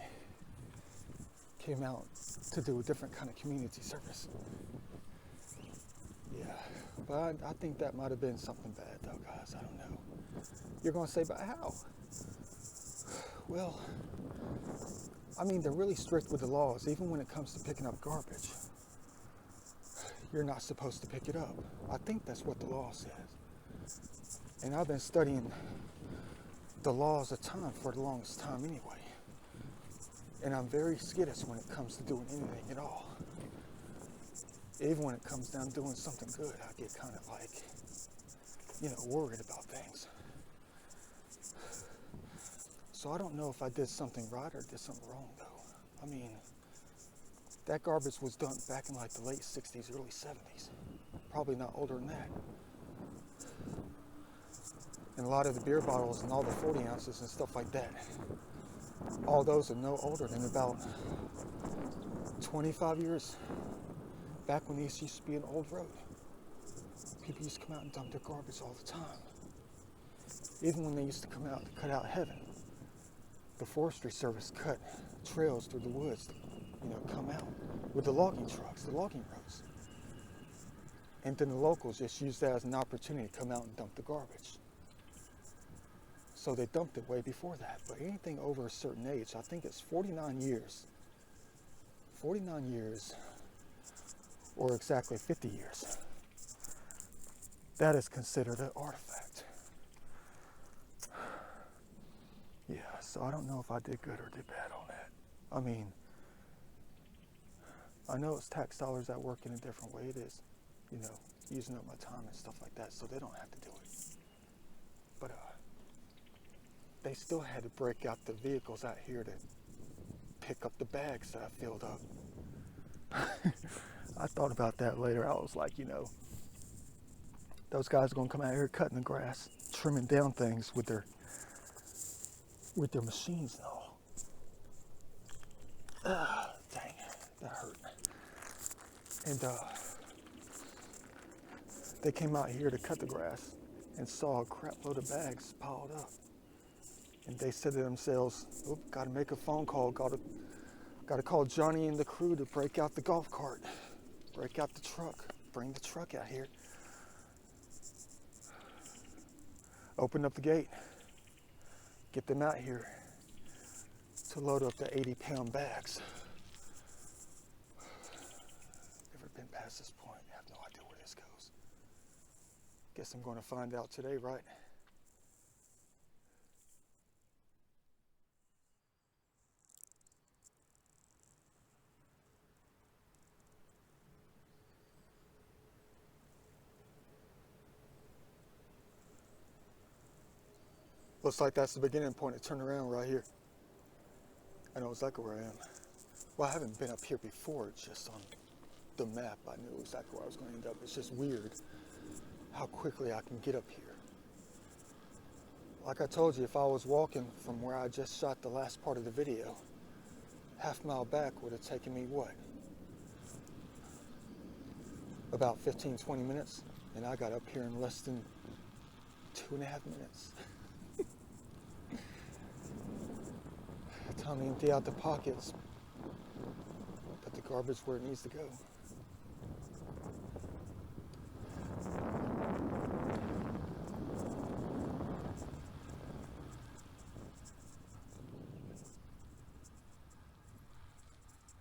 Came out to do a different kind of community service. Yeah, but I think that might have been something bad though, guys. I don't know. You're going to say, but how? Well, I mean, they're really strict with the laws, even when it comes to picking up garbage. You're not supposed to pick it up. I think that's what the law says. And I've been studying the laws of time for the longest time anyway. And I'm very skittish when it comes to doing anything at all. Even when it comes down to doing something good, I get kind of like, worried about things. So I don't know if I did something right or did something wrong though. I mean, that garbage was dumped back in like the late 60s, early 70s. Probably not older than that. And a lot of the beer bottles and all the 40 ounces and stuff like that, all those are no older than about 25 years back when this used to be an old road. People used to come out and dump their garbage all the time. Even when they used to come out to cut out heaven, the forestry service cut trails through the woods to, come out with the logging trucks, the logging roads. And then the locals just used that as an opportunity to come out and dump the garbage. So they dumped it way before that. But anything over a certain age, I think it's 49 years. 49 years or exactly 50 years. That is considered an artifact. Yeah, so I don't know if I did good or did bad on that. I mean, I know it's tax dollars that work in a different way. It is, using up my time and stuff like that, so they don't have to do it. But they still had to break out the vehicles out here to pick up the bags that I filled up. I thought about that later. I was like, those guys are gonna come out here cutting the grass, trimming down things with their machines and all. Dang, that hurt. And they came out here to cut the grass and saw a crap load of bags piled up. And they said to themselves, "Oop, gotta make a phone call, gotta call Johnny and the crew to break out the golf cart, break out the truck, bring the truck out here. Open up the gate, get them out here to load up the 80-pound bags." Never been past this point. I have no idea where this goes. Guess I'm going to find out today, right? Looks like that's the beginning point to turn around right here. I know exactly where I am. Well, I haven't been up here before. It's just on the map. I knew exactly where I was going to end up. It's just weird how quickly I can get up here. Like I told you, if I was walking from where I just shot the last part of the video, half mile back would have taken me what? About 15, 20 minutes. And I got up here in less than 2.5 minutes. Time to empty out the pockets, put the garbage where it needs to go.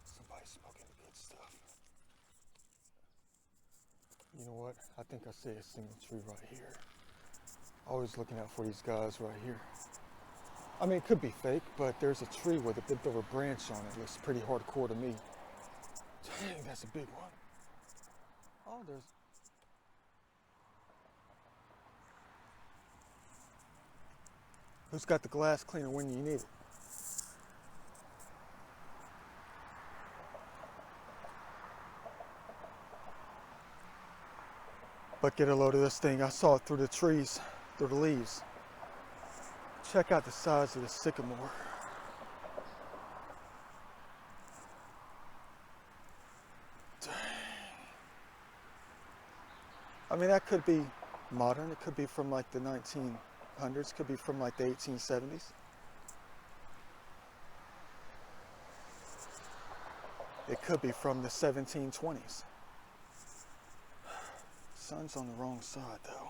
Somebody's smoking good stuff. You know what? I think I see a single tree right here. Always looking out for these guys right here. I mean, it could be fake, but there's a tree with a bit of a branch on it. It looks pretty hardcore to me. Dang, that's a big one. Oh, there's... Who's got the glass cleaner when you need it? But get a load of this thing. I saw it through the trees, through the leaves. Check out the size of the sycamore. Dang. I mean, that could be modern. It could be from like the 1900s. Could be from like the 1870s. It could be from the 1720s. Sun's on the wrong side though.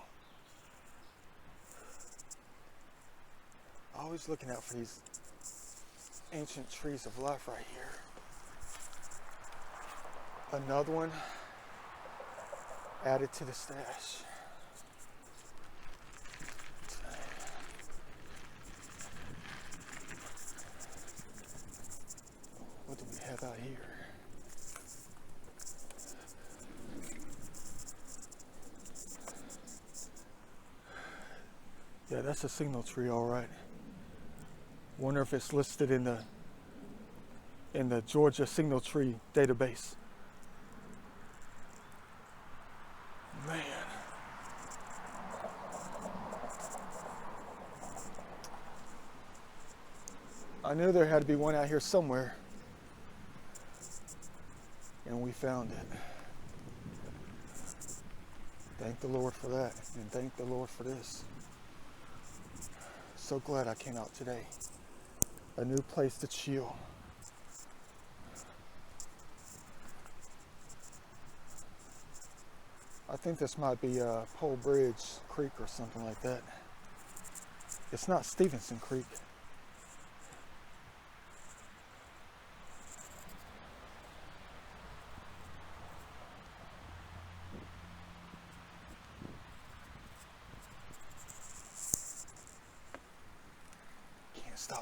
Always looking out for these ancient trees of life right here. Another one added to the stash. What do we have out here? Yeah, that's a signal tree, all right. Wonder if it's listed in the Georgia signal tree database. Man. I knew there had to be one out here somewhere. And we found it. Thank the Lord for that. And thank the Lord for this. So glad I came out today. A new place to chill. I think this might be Pole Bridge Creek or something like that. It's not Stevenson Creek.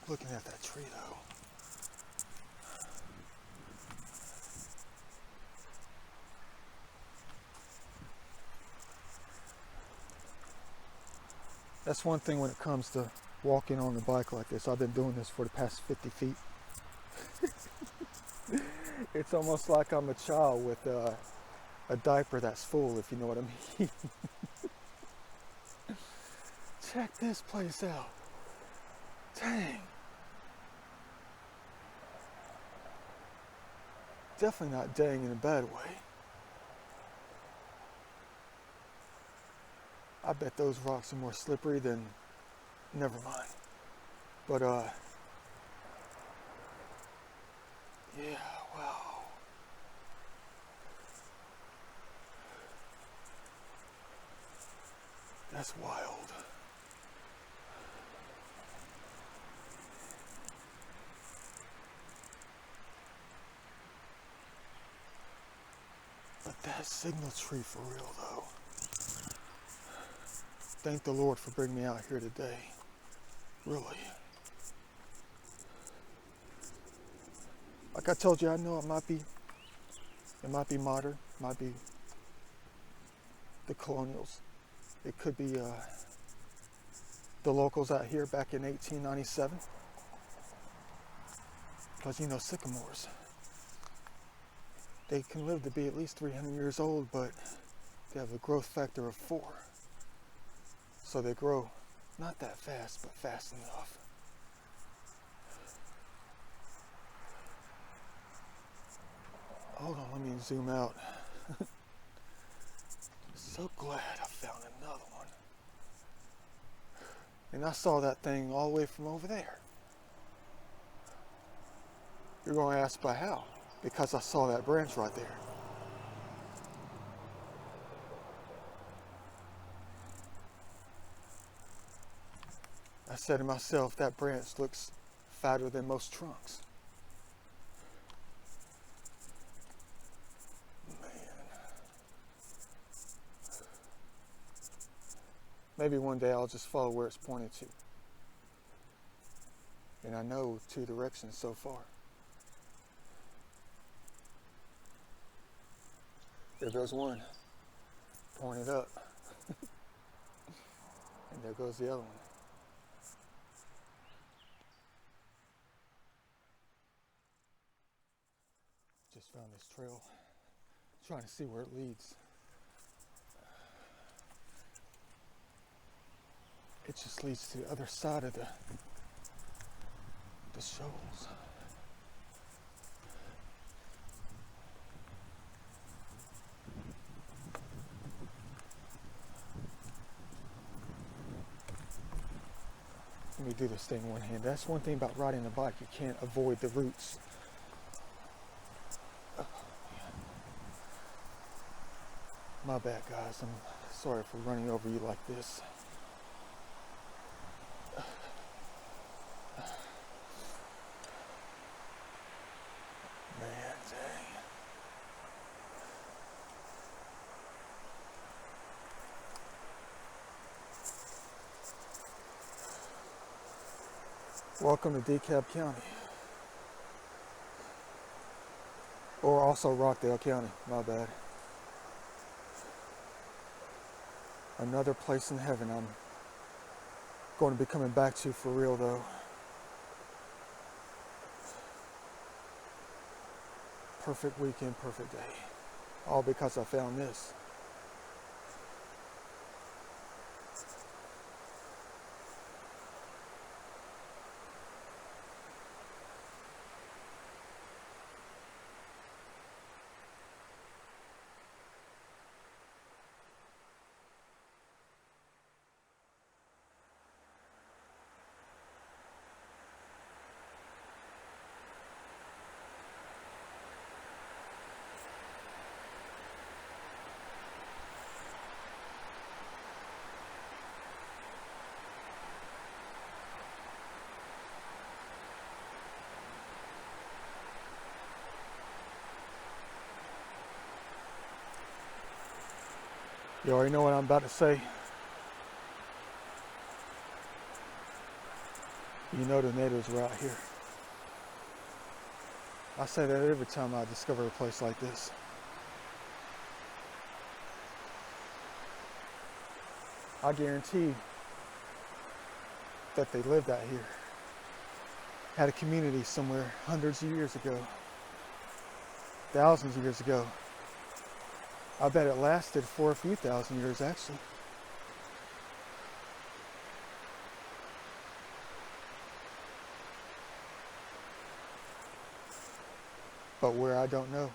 Looking at that tree though. That's one thing when it comes to walking on the bike like this. I've been doing this for the past 50 feet. It's almost like I'm a child with a diaper that's full, if you know what I mean. Check this place out. Dang. Definitely not dang in a bad way. I bet those rocks are more slippery than, never mind. But yeah, wow. That's wild. But that signal tree for real though. Thank the Lord for bringing me out here today. Really. Like I told you, I know it might be modern, might be the colonials. It could be the locals out here back in 1897. Because you know, sycamores, they can live to be at least 300 years old, but they have a growth factor of 4. So they grow not that fast, but fast enough. Hold on, let me zoom out. So glad I found another one. And I saw that thing all the way from over there. You're going to ask by how? Because I saw that branch right there. I said to myself, that branch looks fatter than most trunks. Man. Maybe one day I'll just follow where it's pointed to. And I know 2 directions so far. There goes one, pointed up. And there goes the other one. Just found this trail, trying to see where it leads. It just leads to the other side of the shoals. Let me do this thing one hand. That's one thing about riding a bike. You can't avoid the roots. Oh, my bad, guys. I'm sorry for running over you like this. Man, dang. Welcome to DeKalb County. Or also Rockdale County, my bad. Another place in heaven I'm going to be coming back to for real though. Perfect weekend, perfect day. All because I found this. You already know what I'm about to say. You know the natives were out here. I say that every time I discover a place like this. I guarantee that they lived out here. Had a community somewhere hundreds of years ago, thousands of years ago. I bet it lasted for a few thousand years actually. But where, I don't know.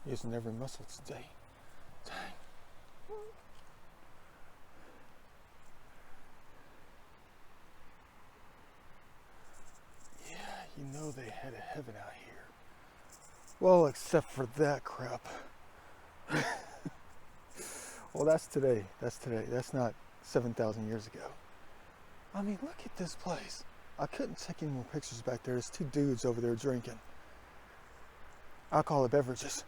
Using every muscle today. Dang. Yeah, you know they had a heaven out here. Well, except for that crap. Well, that's today. That's today. That's not 7,000 years ago. I mean, look at this place. I couldn't take any more pictures back there. There's two dudes over there drinking alcoholic beverages.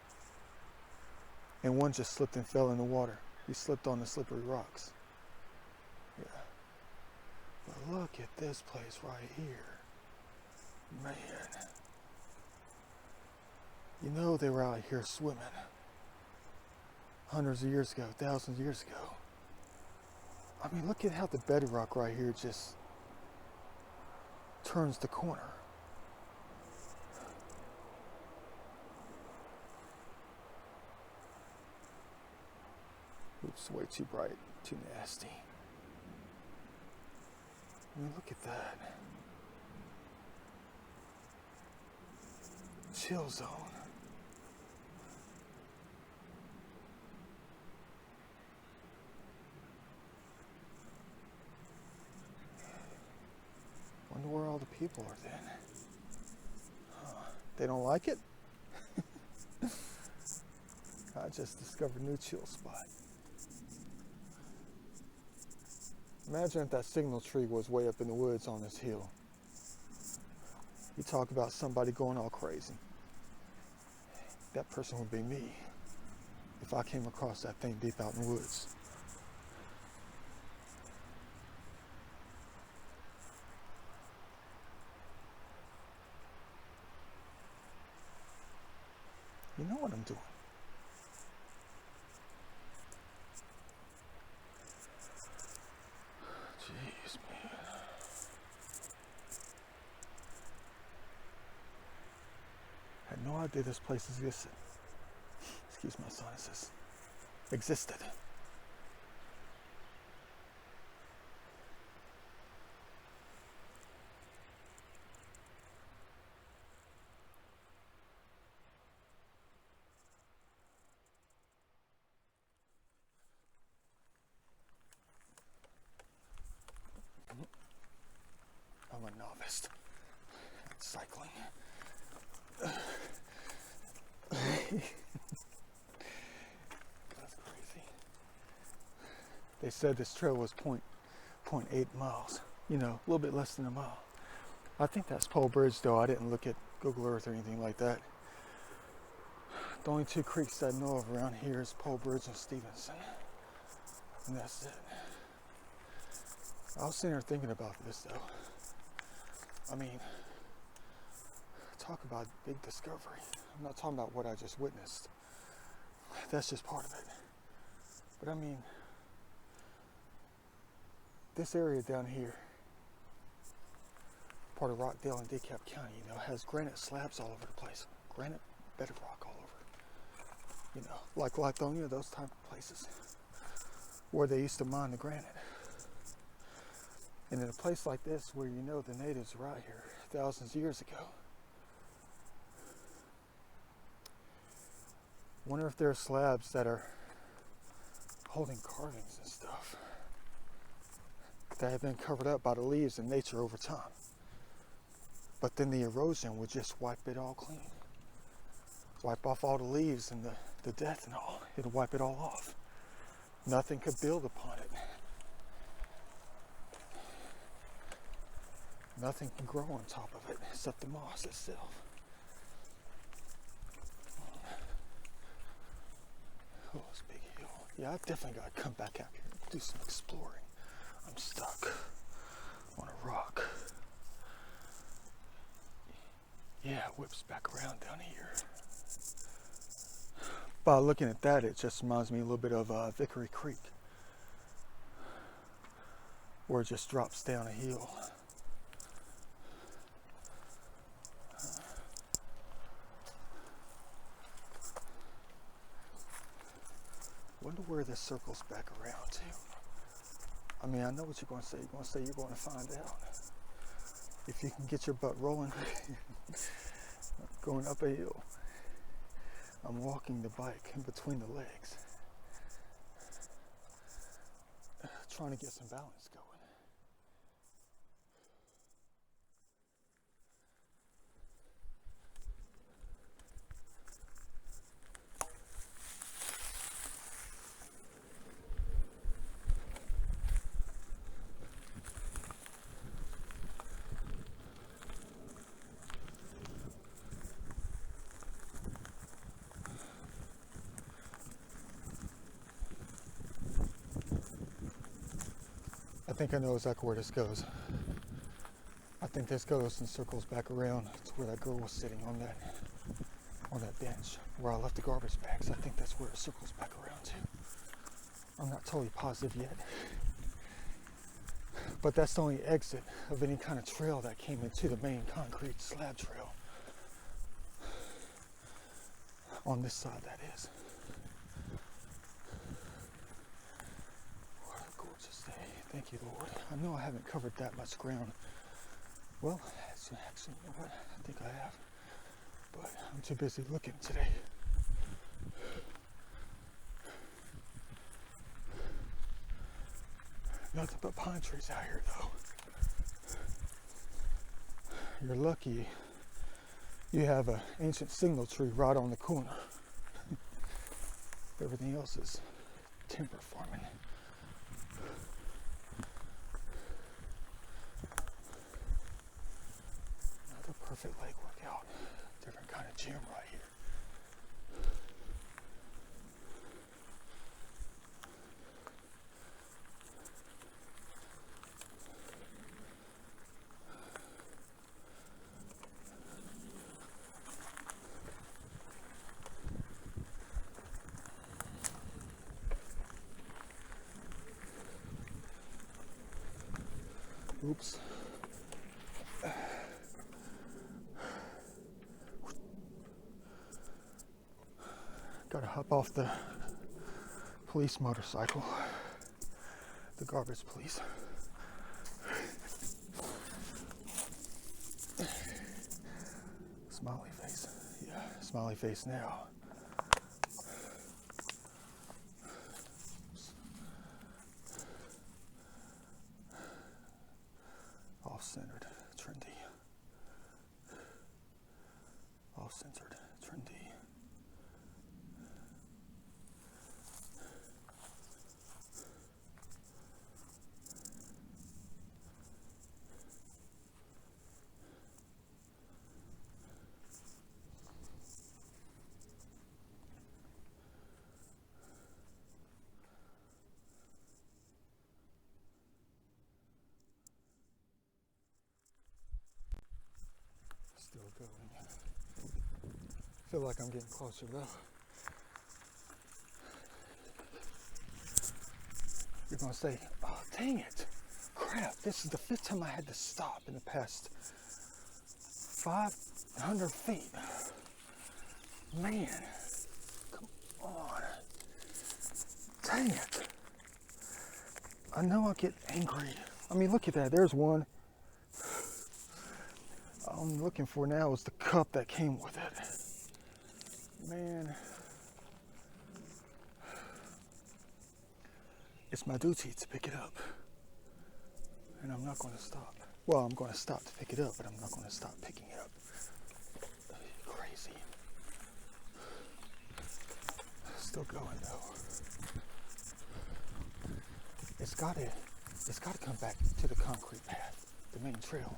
And one just slipped and fell in the water. He slipped on the slippery rocks. Yeah. But look at this place right here. Man. You know they were out here swimming. Hundreds of years ago, thousands of years ago. I mean, look at how the bedrock right here just turns the corner. Oops, way too bright, too nasty. I mean, look at that. Chill zone. Wonder where all the people are then. Huh. They don't like it? I just discovered a new chill spot. Imagine if that signal tree was way up in the woods on this hill. You talk about somebody going all crazy. That person would be me if I came across that thing deep out in the woods. know what I'm doing. Jeez, man. I had no idea this place existed. Excuse my sinuses. Existed. I'm a novice at cycling. That's crazy. They said this trail was 0.8 miles. You know, a little bit less than a mile. I think that's Pole Bridge, though. I didn't look at Google Earth or anything like that. The only two creeks I know of around here is Pole Bridge and Stevenson. And that's it. I was sitting there thinking about this, though. I mean, talk about big discovery. I'm not talking about what I just witnessed. That's just part of it. But I mean, this area down here, part of Rockdale and DeKalb County, you know, has granite slabs all over the place. Granite bedrock all over. You know, like Lithonia, those type of places where they used to mine the granite. And in a place like this where you know the natives were out here thousands of years ago, wonder if there are slabs that are holding carvings and stuff that have been covered up by the leaves and nature over time. But then the erosion would just wipe it all clean. Wipe off all the leaves and the death and all. It'd wipe it all off. Nothing could build upon it. Nothing can grow on top of it except the moss itself. Oh, it's Big Hill. Yeah, I've definitely got to come back out here and do some exploring. I'm stuck on a rock. Yeah, it whips back around down here. By looking at that, it just reminds me a little bit of Vickery Creek, where it just drops down a hill. Wonder where this circles back around to. I mean, I know what you're going to say. You're going to say you're going to find out. If you can get your butt rolling, going up a hill. I'm walking the bike in between the legs, trying to get some balance going. I think I know exactly where this goes. I think this goes and circles back around to where that girl was sitting on that bench where I left the garbage bags. I think that's where it circles back around to. I'm not totally positive yet. But that's the only exit of any kind of trail that came into the main concrete slab trail. On this side, that is. What a gorgeous day. Thank you, Lord. I know I haven't covered that much ground. Well, actually, you know what? I think I have. But I'm too busy looking today. Nothing but pine trees out here, though. You're lucky you have an ancient signal tree right on the corner. Everything else is timber farming. Another perfect lake workout. Different kind of gym right here. Oops. Gotta hop off the police motorcycle. The garbage police. Smiley face. Yeah, smiley face now. Off-centered, trendy. Off-centered, trendy. Still going. Feel like I'm getting closer though. You're gonna say, oh dang it, crap, this is the 5th time I had to stop in the past 500 feet. Man, come on. Dang it. I know I get angry. I mean, look at that, there's one. All I'm looking for now is the cup that came with it. Man. It's my duty to pick it up. And I'm not going to stop. Well, I'm going to stop to pick it up, but I'm not going to stop picking it up. Crazy. Still going though. It's got to come back to the concrete path, the main trail.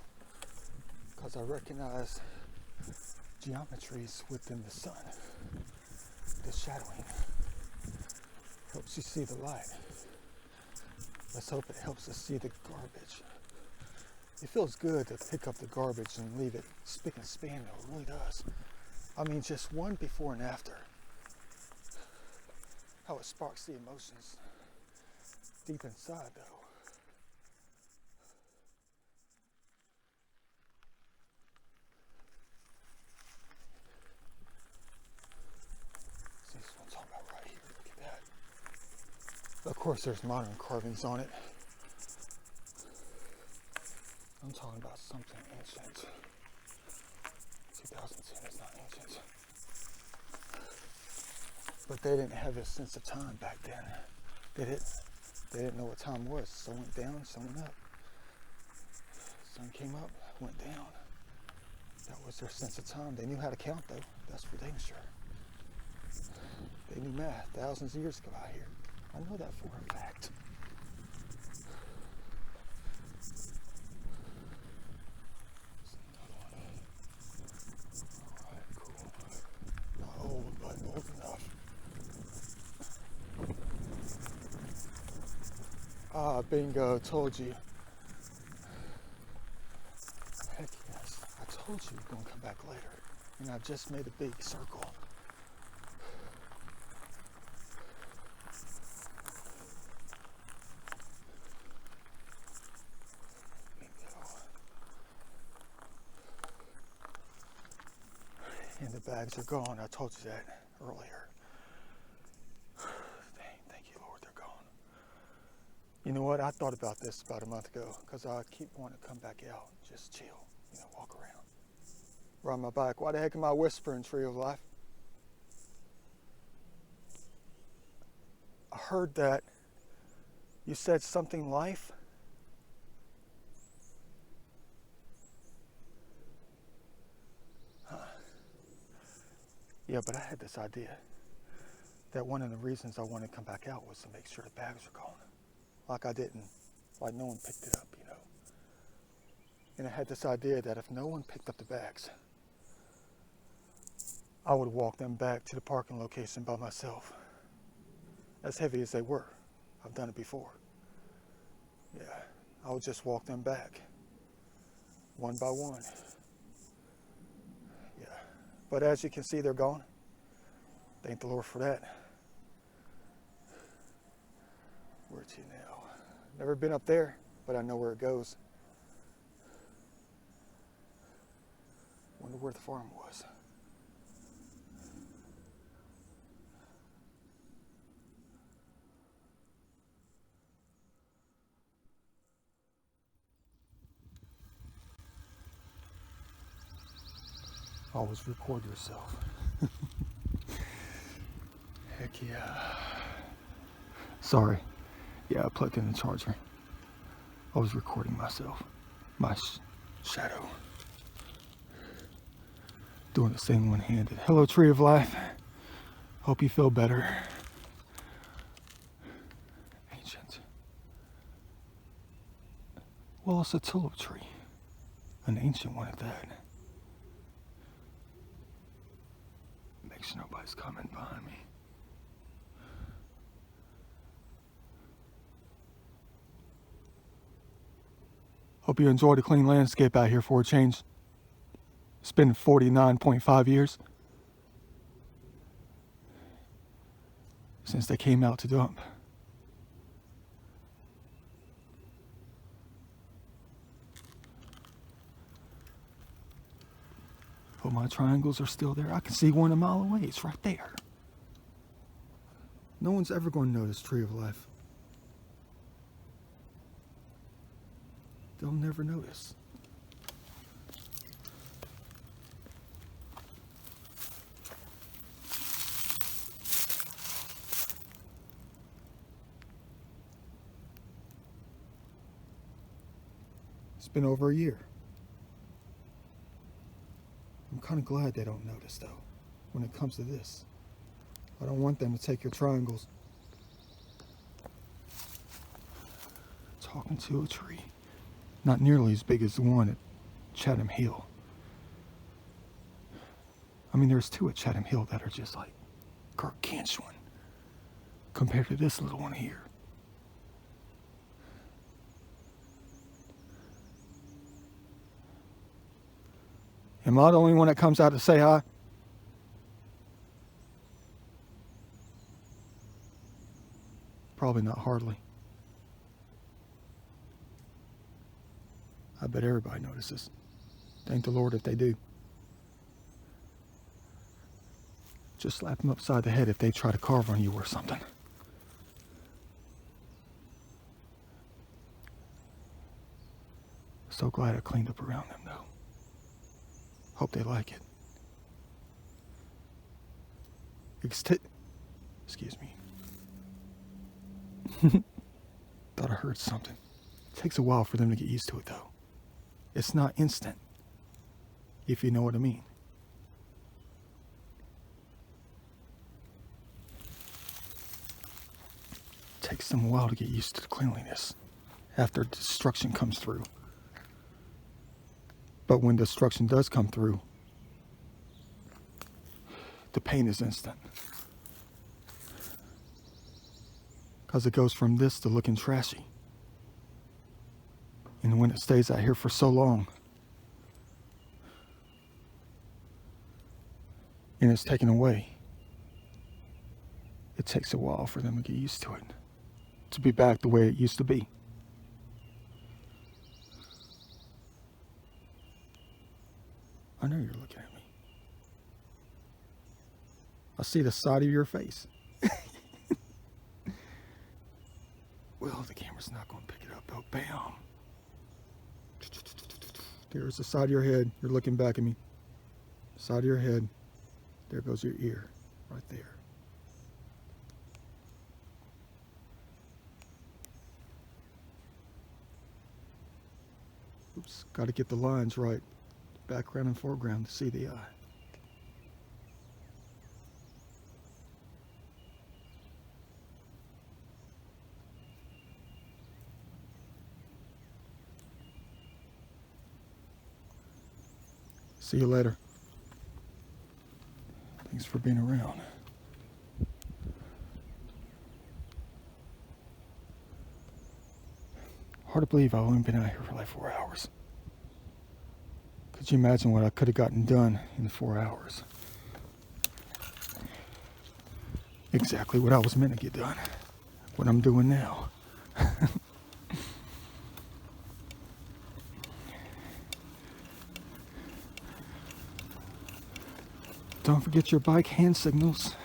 Because I recognize geometries within the sun. The shadowing helps you see the light. Let's hope it helps us see the garbage. It feels good to pick up the garbage and leave it spick and span, though. It really does. I mean, just one before and after. How it sparks the emotions deep inside, though. See, this one's talking about right here. Look at that. Of course, there's modern carvings on it. I'm talking about something ancient. 2010 is not ancient. But they didn't have a sense of time back then. They didn't know what time was. Sun went down, sun went up. Sun came up, went down. That was their sense of time. They knew how to count though. That's for dang sure. They knew math thousands of years ago out here. I know that for a fact. Ah, bingo, told you. Heck yes, I told you we're going to come back later. And I just made a big circle. Bingo. And the bags are gone. I told you that earlier. You know what? I thought about this about a month ago because I keep wanting to come back out, just chill, walk around, ride my bike. Why the heck am I whispering, Tree of Life? I heard that you said something life. Huh. Yeah, but I had this idea that one of the reasons I wanted to come back out was to make sure the bags are gone. Like no one picked it up, And I had this idea that if no one picked up the bags, I would walk them back to the parking location by myself. As heavy as they were. I've done it before. Yeah, I would just walk them back, one by one. Yeah, but as you can see, they're gone. Thank the Lord for that. Where's he now? Never been up there, but I know where it goes. Wonder where the farm was. Always record yourself. Heck yeah. Sorry. Yeah, I plugged in the charger. I was recording myself. My shadow. Doing the same one-handed. Hello, Tree of Life. Hope you feel better. Ancient. Well, it's a tulip tree. An ancient one at that. Make sure nobody's coming behind me. Hope you enjoy the clean landscape out here for a change. It's been 49.5 years since they came out to dump. But my triangles are still there. I can see one a mile away. It's right there. No one's ever going to notice Tree of Life. They'll never notice. It's been over a year. I'm kind of glad they don't notice, though, when it comes to this. I don't want them to take your triangles. Talking to a tree. Not nearly as big as the one at Chatham Hill. I mean, there's two at Chatham Hill that are just like gargantuan compared to this little one here. Am I the only one that comes out to say hi? Probably not, hardly. I bet everybody notices. Thank the Lord if they do. Just slap them upside the head if they try to carve on you or something. So glad I cleaned up around them, though. Hope they like it. Excuse me. Thought I heard something. It takes a while for them to get used to it, though. It's not instant, if you know what I mean. It takes them a while to get used to the cleanliness after destruction comes through. But when destruction does come through, the pain is instant. Because it goes from this to looking trashy. And when it stays out here for so long, and it's taken away, it takes a while for them to get used to it, to be back the way it used to be. I know you're looking at me. I see the side of your face. Well, the camera's not going to pick it up though. Bam. There's the side of your head. You're looking back at me. Side of your head. There goes your ear. Right there. Oops. Got to get the lines right. Background and foreground to see the eye. See you later. Thanks for being around. Hard to believe I've only been out here for like 4 hours. Could you imagine what I could have gotten done in 4 hours? Exactly what I was meant to get done. What I'm doing now. Don't forget your bike hand signals.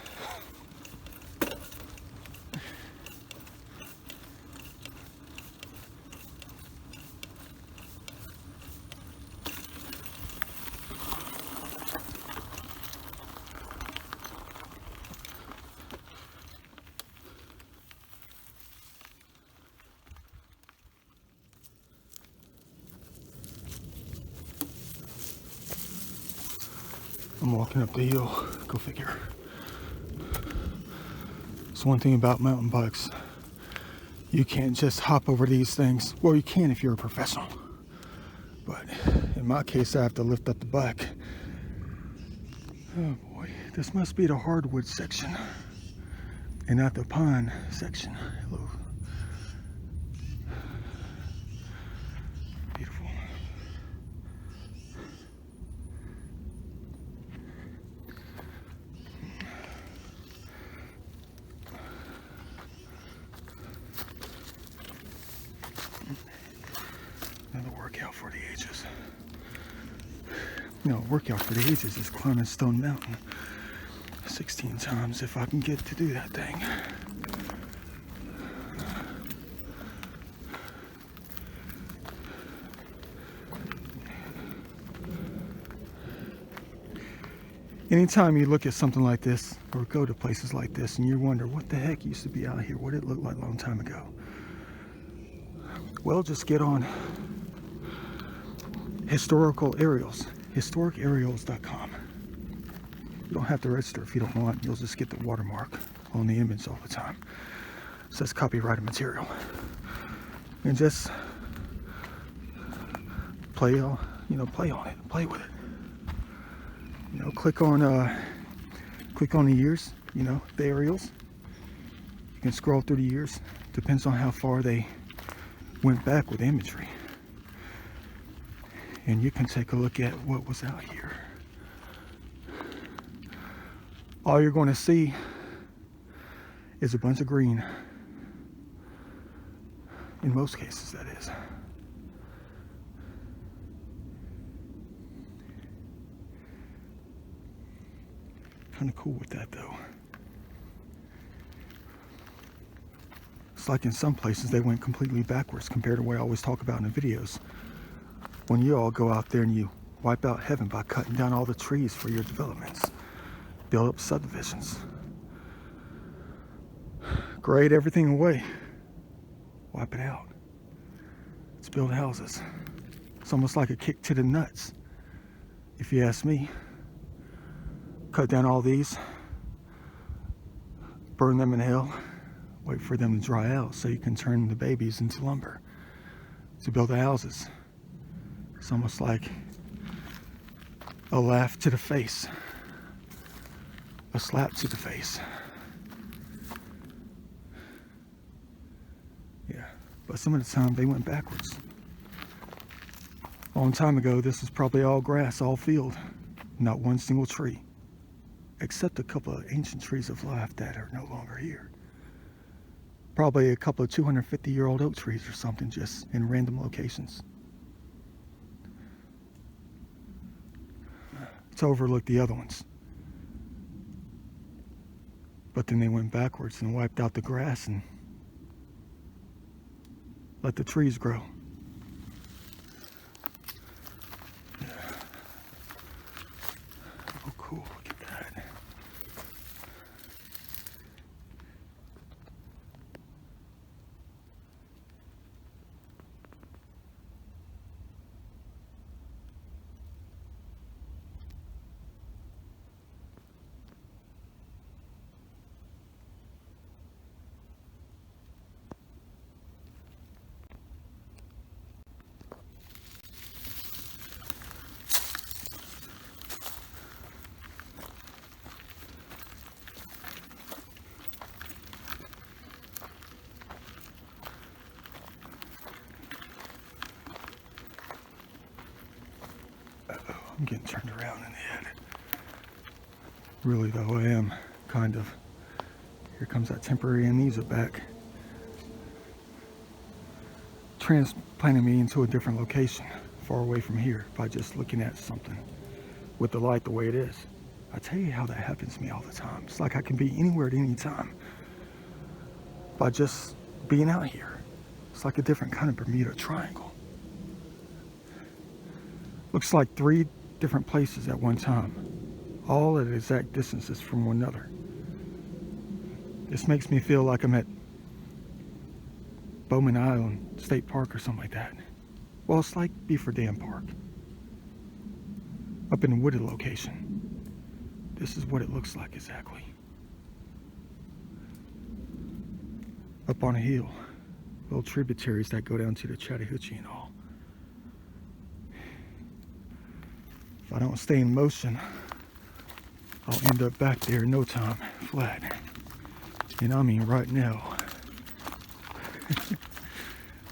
I'm walking up the hill, go figure. It's one thing about mountain bikes. You can't just hop over these things. Well, you can if you're a professional. But in my case, I have to lift up the bike. Oh boy, this must be the hardwood section and not the pine section. Hello. Beautiful. Another workout for the ages. No, workout for the ages is climbing Stone Mountain 16 times if I can get to do that thing. Anytime you look at something like this or go to places like this and you wonder what the heck used to be out here, what it looked like a long time ago. Well, just get on historical aerials, historicaerials.com. You don't have to register if you don't want. You'll just get the watermark on the image all the time. It says copyrighted material. And just play on it, play with it. You know, click on the years, you know, the aerials. You can scroll through the years. Depends on how far they went back with imagery. And you can take a look at what was out here. All you're going to see is a bunch of green. In most cases, that is. Kind of cool with that, though. It's like in some places they went completely backwards compared to what I always talk about in the videos. When you all go out there and you wipe out heaven by cutting down all the trees for your developments, build up subdivisions, grade everything away, wipe it out. Let's build houses. It's almost like a kick to the nuts, if you ask me. Cut down all these, burn them in hell, wait for them to dry out so you can turn the babies into lumber to build the houses. It's almost like a laugh to the face, a slap to the face. Yeah, but some of the time they went backwards. A long time ago, this was probably all grass, all field, not one single tree. Except a couple of ancient trees of life that are no longer here. Probably a couple of 250-year-old oak trees or something, just in random locations. To overlook the other ones. But then they went backwards and wiped out the grass and let the trees grow. Oh, cool. Look at that. I'm getting turned around in the head. Really though, I am kind of. Here comes that temporary amnesia back. Transplanting me into a different location, far away from here, by just looking at something with the light the way it is. I tell you how that happens to me all the time. It's like I can be anywhere at any time by just being out here. It's like a different kind of Bermuda Triangle. Looks like 3 different places at one time, all at exact distances from one another. This makes me feel like I'm at Bowman Island State Park or something like that. Well, it's like Beaver Dam Park, up in a wooded location. This is what it looks like exactly. Up on a hill, little tributaries that go down to the Chattahoochee and all. If I don't stay in motion, I'll end up back there in no time, flat. And I mean right now.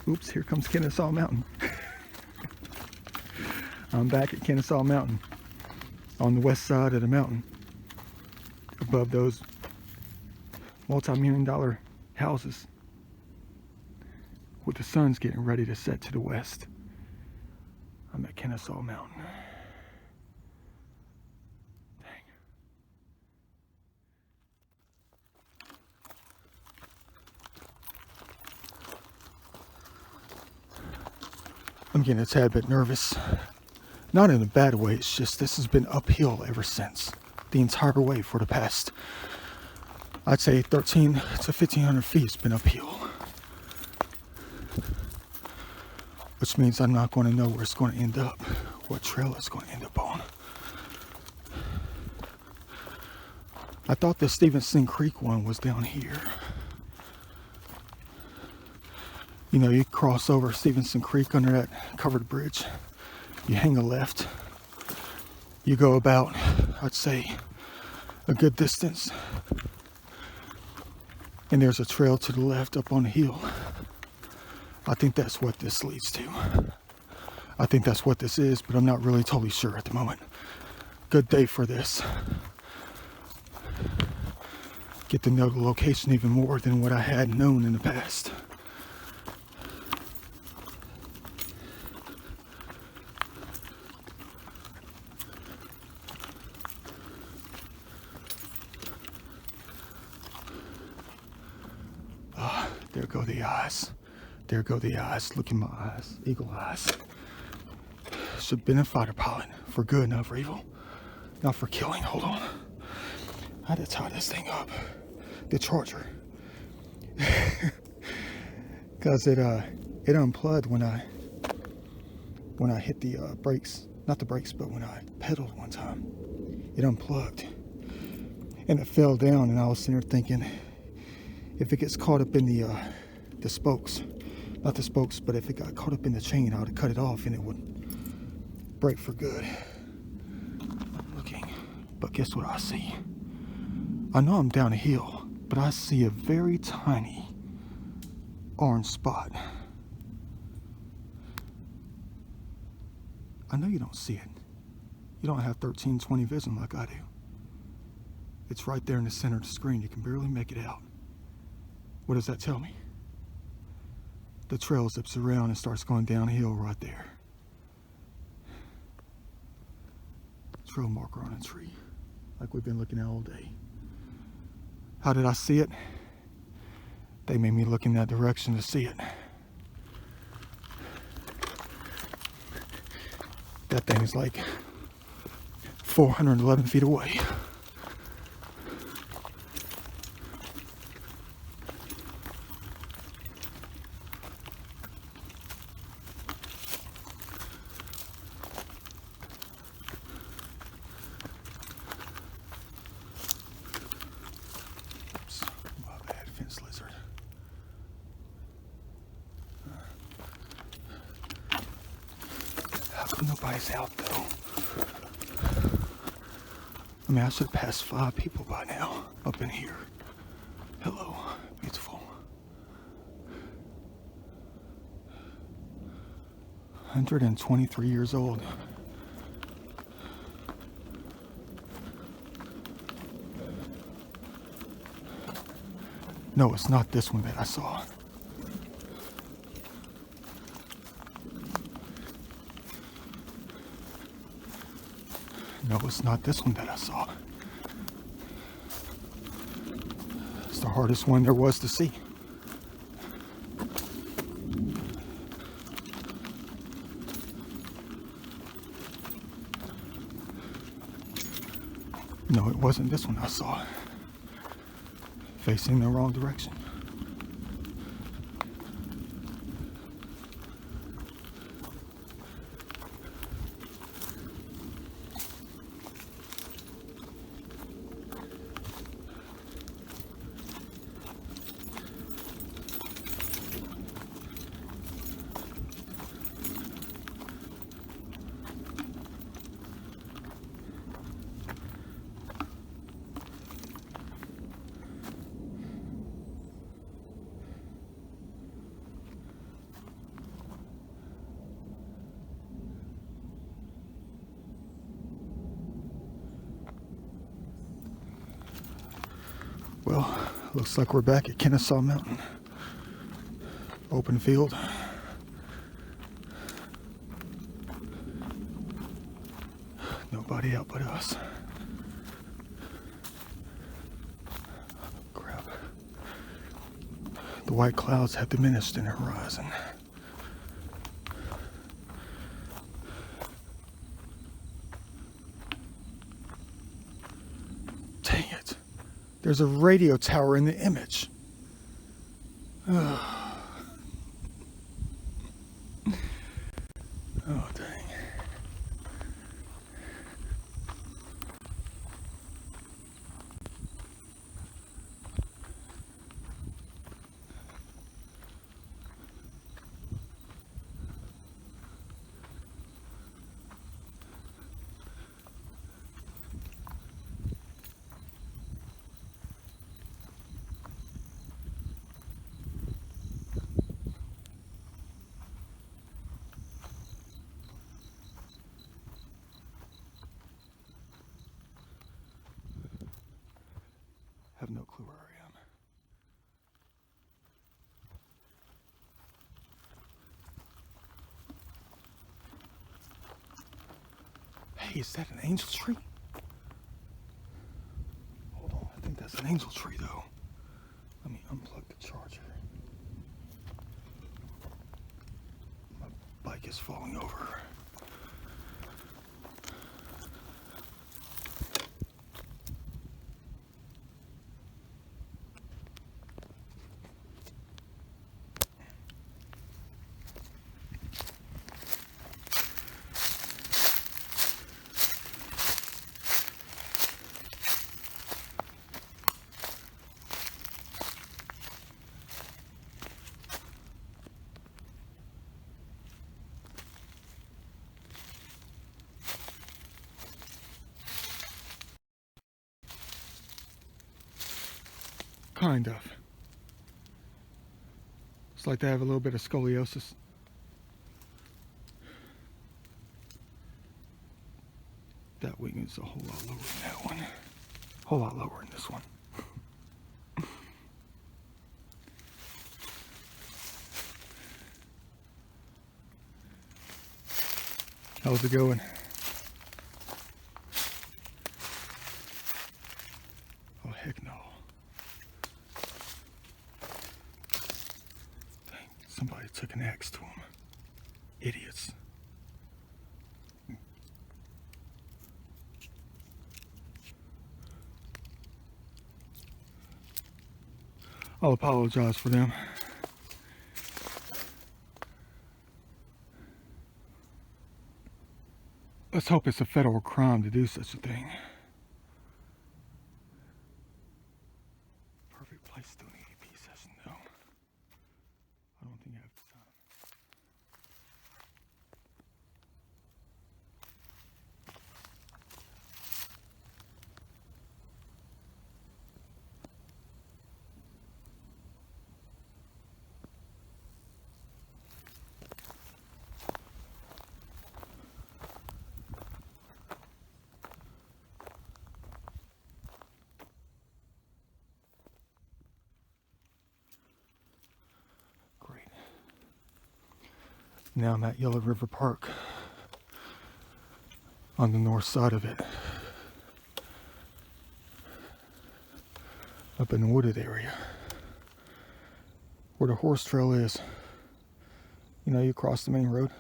Oops, here comes Kennesaw Mountain. I'm back at Kennesaw Mountain, on the west side of the mountain, above those multi-million-dollar houses, with the sun's getting ready to set to the west. I'm at Kennesaw Mountain. Dang. I'm getting a tad bit nervous. Not in a bad way, it's just this has been uphill ever since. The entire way for the past, I'd say 13 to 1,500 feet it's been uphill. Which means I'm not going to know where it's going to end up, what trail it's going to end up on. I thought the Stevenson Creek one was down here. You know, you cross over Stevenson Creek under that covered bridge. You hang a left. You go about, I'd say, a good distance. And there's a trail to the left up on the hill. I think that's what this leads to. I think that's what this is, but I'm not really totally sure at the moment. Good day for this. Get to know the location even more than what I had known in the past. There go the eyes. There go the eyes. Look in my eyes. Eagle eyes. Should have been a fighter pilot. For good, not for evil. Not for killing. Hold on. I had to tie this thing up. The Charger. Because it unplugged when I hit the brakes. Not the brakes, but when I pedaled one time. It unplugged. And it fell down, and I was sitting there thinking, if it gets caught up in the spokes, not the spokes, but if it got caught up in the chain, I would have cut it off and it would break for good. I'm looking, but guess what I see? I know I'm down a hill, but I see a very tiny orange spot. I know you don't see it. You don't have 1320 vision like I do. It's right there in the center of the screen. You can barely make it out. What does that tell me? The trail zips around and starts going downhill right there. Trail marker on a tree, like we've been looking at all day. How did I see it? They made me look in that direction to see it. That thing is like 411 feet away. Nobody's out though. I mean, I should have passed 5 people by now up in here. Hello, beautiful. 123 years old. No, it's not this one that I saw. No, it's not this one that I saw. the hardest one there was to see. No, it wasn't this one I saw. Facing the wrong direction. Well, looks like we're back at Kennesaw Mountain. Open field. Nobody out but us. Crap. The white clouds have diminished in the horizon. Dang it. There's a radio tower in the image. Oh, dang. Have no clue where I am. Hey, is that an angel tree? Hold on, I think that's an angel tree though. Let me unplug the charger. My bike is falling over. Kind of. It's like they have a little bit of scoliosis. That wing is a whole lot lower than that one. A whole lot lower than this one. How's it going? Oh, heck no. Dang, somebody took an axe to him. Idiots. I'll apologize for them. Let's hope it's a federal crime to do such a thing. Perfect place to do an EVP session, though. I don't think I have the time. Great. Now I'm at Yellow River Park on the north side of it. up in the wooded area where the horse trail is. You know, you cross the main road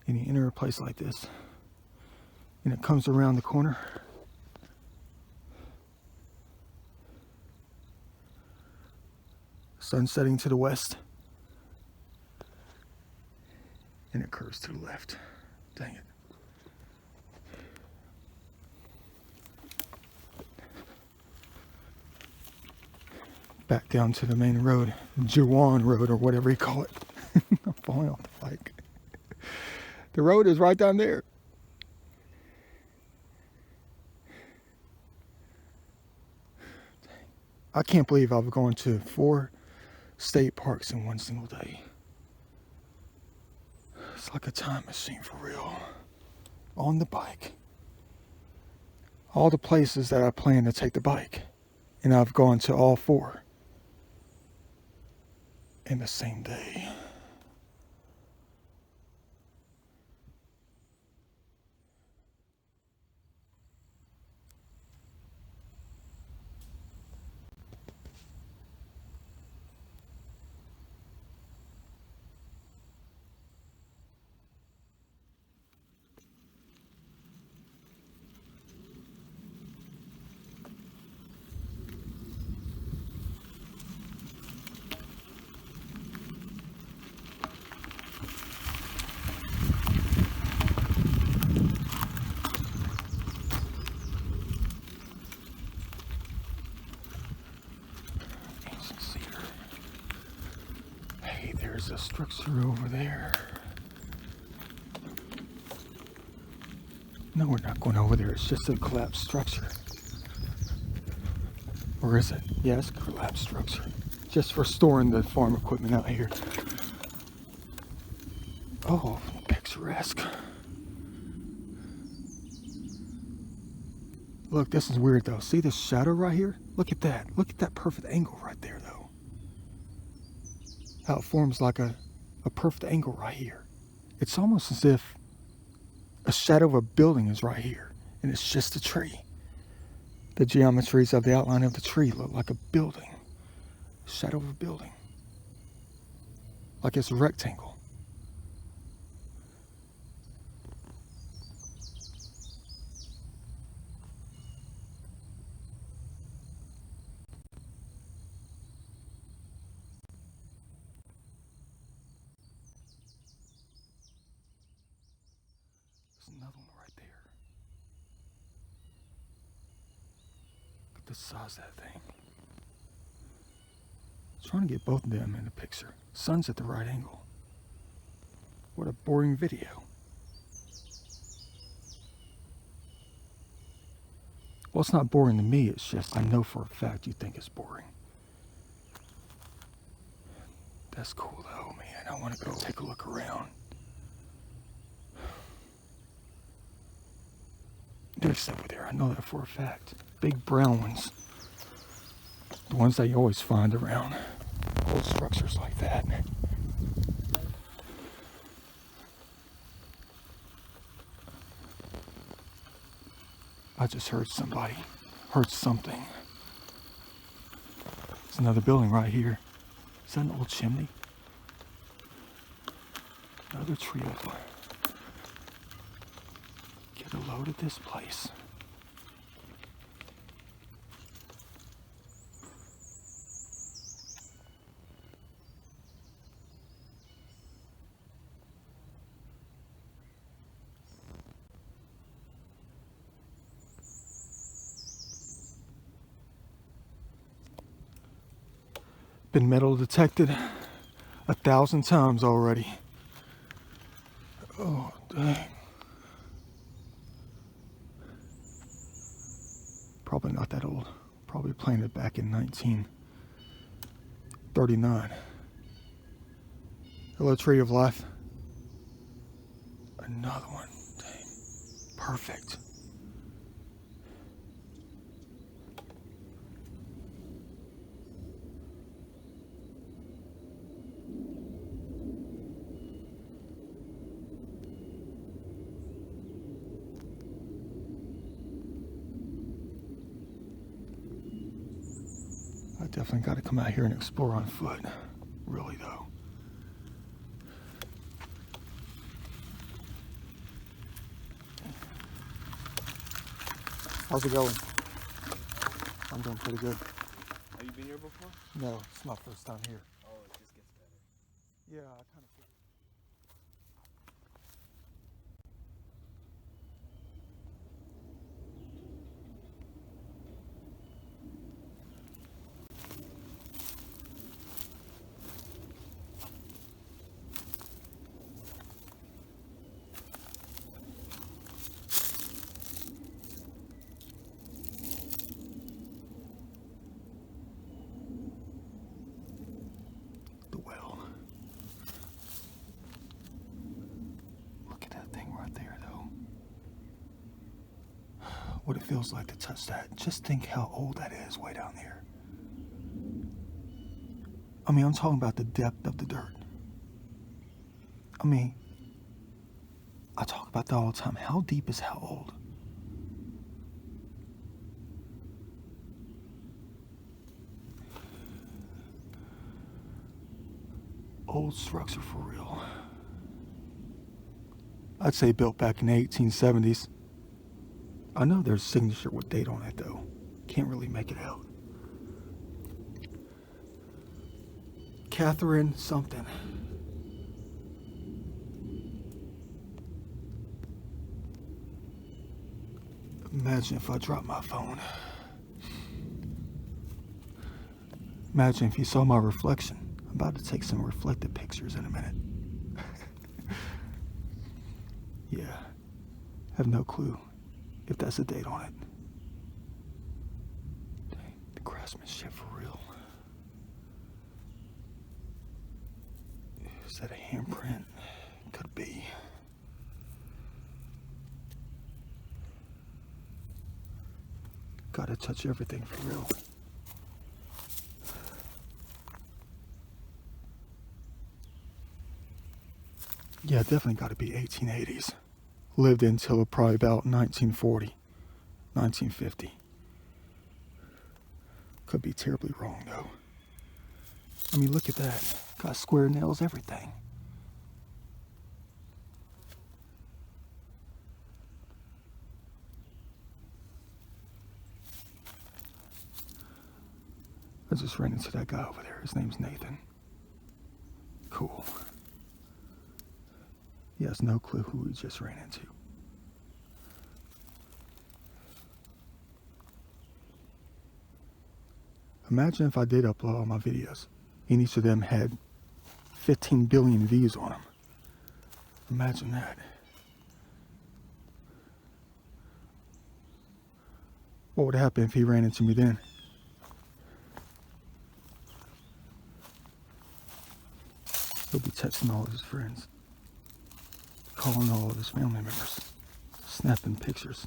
and you enter a place like this, and it comes around the corner. Sun setting to the west, and it curves to the left. Dang it. Back down to the main road, Juwan Road or whatever you call it. I'm falling off the bike. The road is right down there. I can't believe I've gone to 4 state parks in one single day. It's like a time machine for real. On the bike. All the places that I plan to take the bike, and I've gone to all 4 in the same day. There's a structure over there. No, we're not going over there. It's just a collapsed structure. Or is it? Yeah, it's a collapsed structure. Just for storing the farm equipment out here. Oh, picturesque. Look, this is weird though. See this shadow right here? Look at that. Look at that perfect angle right there though. How it forms like a perfect angle right here. It's almost as if a shadow of a building is right here, and it's just a tree. The geometries of the outline of the tree look like a building. Shadow of a building. Like it's a rectangle. Another one right there. Look at the size of that thing. I'm trying to get both of them in the picture. Sun's at the right angle. What a boring video. Well, it's not boring to me, it's just I know for a fact you think it's boring. That's cool though, man. I want to go take a look around. There's over there, I know that for a fact. Big brown ones. The ones that you always find around old structures like that. I just heard something. There's another building right here. Is that an old chimney? Another tree over. Get a load of this place. Been metal detected 1,000 times already. Oh, dang. Probably not that old. Probably planted back in 1939. Hello, Tree of Life. Another one. Dang. Perfect. Definitely got to come out here and explore on foot. Really, though. How's it going? I'm doing pretty good. Have you been here before? No, it's my first time here. Oh, it just gets better. Yeah, I kind of figured. The well. Look at that thing right there, though. What it feels like to touch that. Just think how old that is way down there. I mean, I'm talking about the depth of the dirt. I mean, I talk about that all the time. How deep is how old? Old structure for real. I'd say built back in the 1870s. I know there's a signature with date on it though. Can't really make it out. Catherine something. Imagine if I dropped my phone. Imagine if you saw my reflection. I'm about to take some reflected pictures in a minute. Yeah, have no clue if that's a date on it. Dang, the craftsmanship for real. Is that a handprint? Could be. Gotta touch everything for real. Yeah, definitely gotta be 1880s. Lived until probably about 1940, 1950. Could be terribly wrong though. I mean, look at that. Got square nails, everything. I just ran into that guy over there. His name's Nathan. Cool. He has no clue who he just ran into. Imagine if I did upload all my videos and each of them had 15 billion views on them. Imagine that. What would happen if he ran into me then? He'll be texting all of his friends, calling all of his family members, snapping pictures.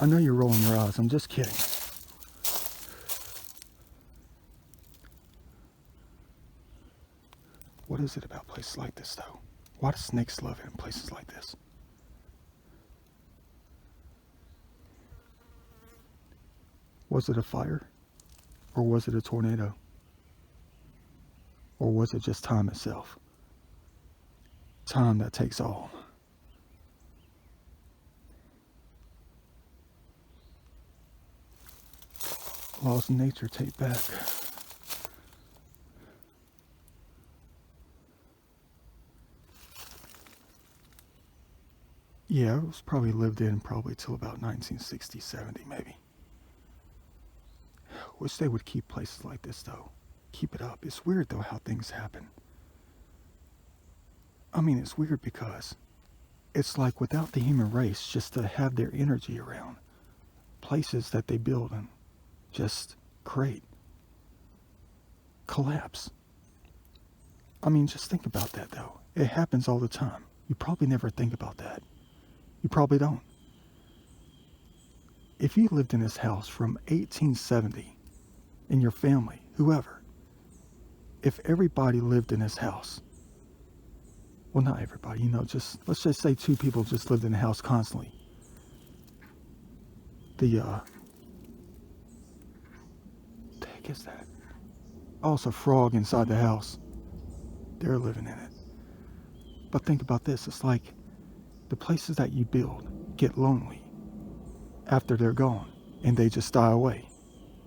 I know you're rolling your eyes, I'm just kidding. What is it about places like this though? Why do snakes love it in places like this? Was it a fire? Or was it a tornado? Or was it just time itself? Time that takes all. Laws of nature take back. Yeah, it was probably lived in probably till about 1960, 70 maybe. Wish they would keep places like this though. Keep it up. It's weird though how things happen. I mean, it's weird because it's like without the human race just to have their energy around, places that they build and just create collapse. I mean, just think about that though. It happens all the time. You probably never think about that. You probably don't. If you lived in this house from 1870, in your family, whoever, if everybody lived in this house, well, not everybody, you know, just let's just say two people just lived in the house constantly. the heck is that? Oh, it's a frog inside the house. They're living in it. But think about this. It's like the places that you build get lonely after they're gone, and they just die away.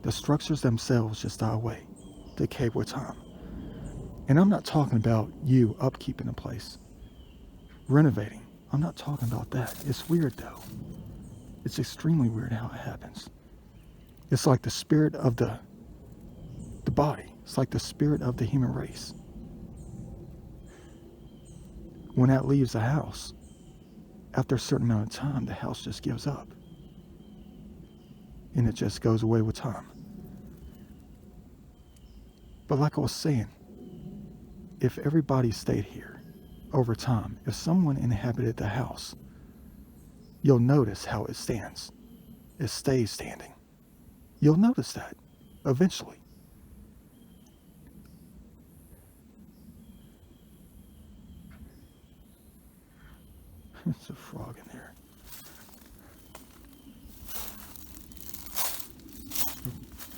The structures themselves just die away, decay with time. And I'm not talking about you upkeeping a place, renovating. I'm not talking about that. It's weird though. It's extremely weird how it happens. It's like the spirit of the body. It's like the spirit of the human race. When that leaves the house, after a certain amount of time, the house just gives up. And it just goes away with time. But like I was saying, if everybody stayed here over time, if someone inhabited the house, you'll notice how it stands. It stays standing. You'll notice that eventually. There's a frog in there.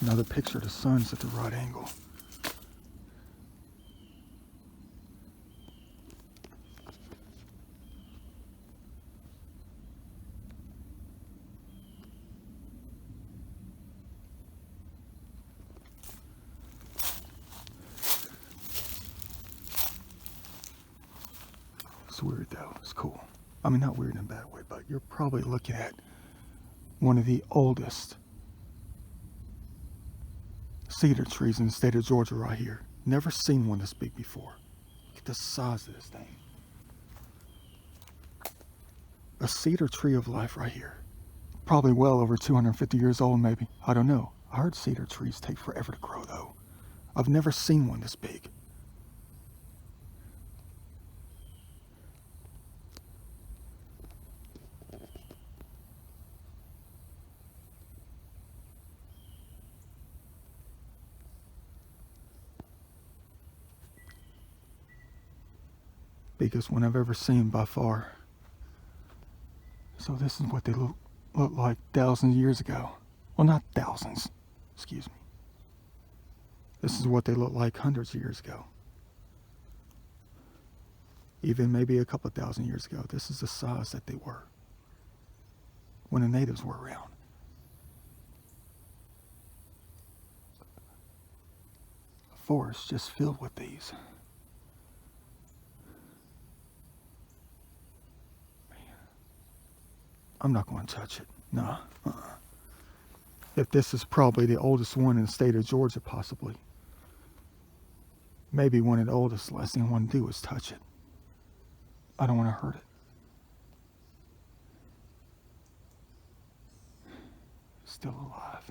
Another picture of the sun's at the right angle. It's weird though. It's cool. I mean, not weird in a bad way, but you're probably looking at one of the oldest cedar trees in the state of Georgia right here. Never seen one this big before. Look at the size of this thing. A cedar tree of life right here. Probably well over 250 years old maybe. I don't know. I heard cedar trees take forever to grow though. I've never seen one this big. Biggest one I've ever seen by far. So this is what they look like thousands of years ago. Well, not thousands, excuse me. This is what they look like hundreds of years ago. Even maybe a couple of thousand years ago. This is the size that they were when the natives were around. A forest just filled with these. I'm not going to touch it. Nah. If this is probably the oldest one in the state of Georgia, possibly. Maybe one of the oldest. The last thing I want to do is touch it. I don't want to hurt it. Still alive.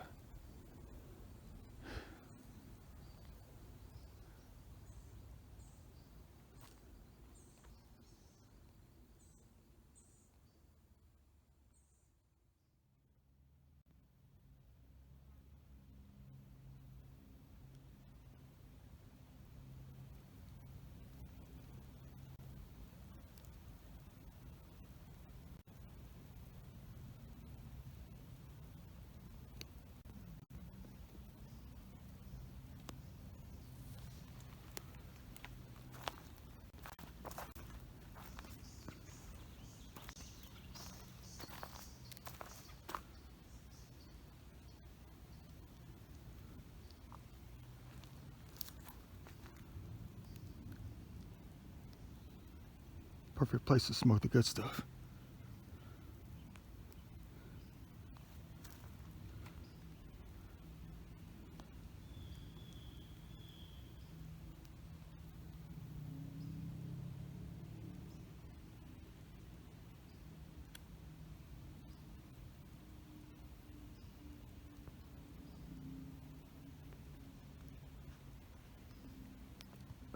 Perfect place to smoke the good stuff.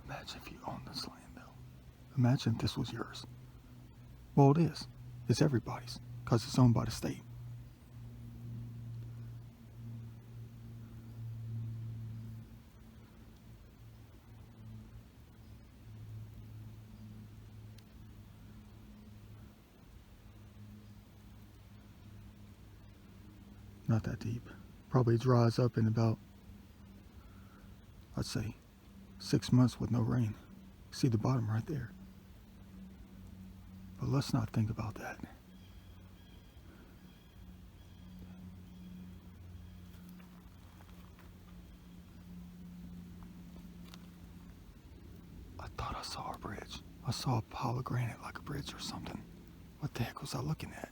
Imagine if you owned this land, though. Imagine if this was yours. Well, it is. It's everybody's, because it's owned by the state. not that deep. Probably dries up in about, I'd say, 6 months with no rain. See the bottom right there. But let's not think about that. I thought I saw a bridge. I saw a pile of granite like a bridge or something. What the heck was I looking at?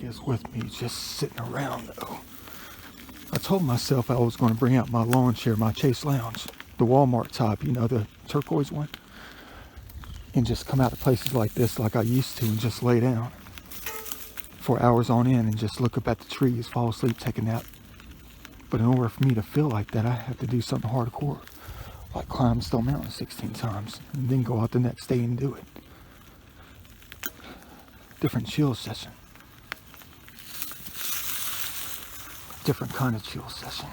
Is with me just sitting around though. I told myself I was going to bring out my lawn chair, my Chase Lounge, the Walmart type, you know, the turquoise one, and just come out to places like this like I used to and just lay down for hours on end and just look up at the trees, fall asleep, take a nap. But in order for me to feel like that, I have to do something hardcore, like climb Stone Mountain 16 times and then go out the next day and do it. Different chill session. Different kind of chill session.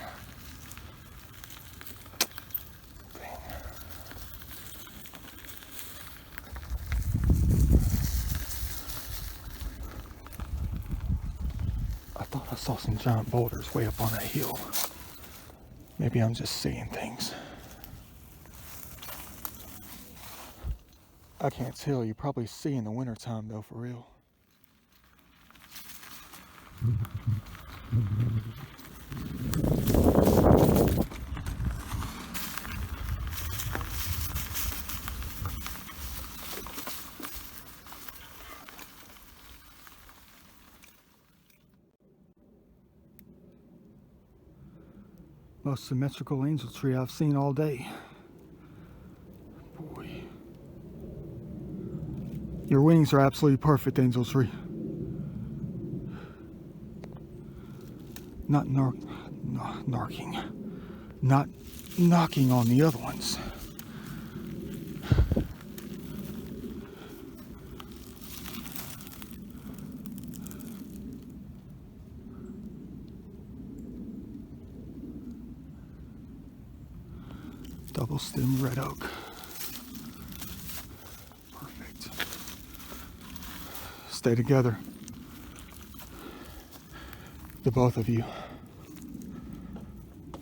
I thought I saw some giant boulders way up on that hill. Maybe I'm just seeing things. I can't tell. You probably see in the wintertime though, for real. Most symmetrical angel tree I've seen all day. Boy. Your wings are absolutely perfect, angel tree. Not knocking on the other ones. Double stem red oak. Perfect. Stay together. The both of you.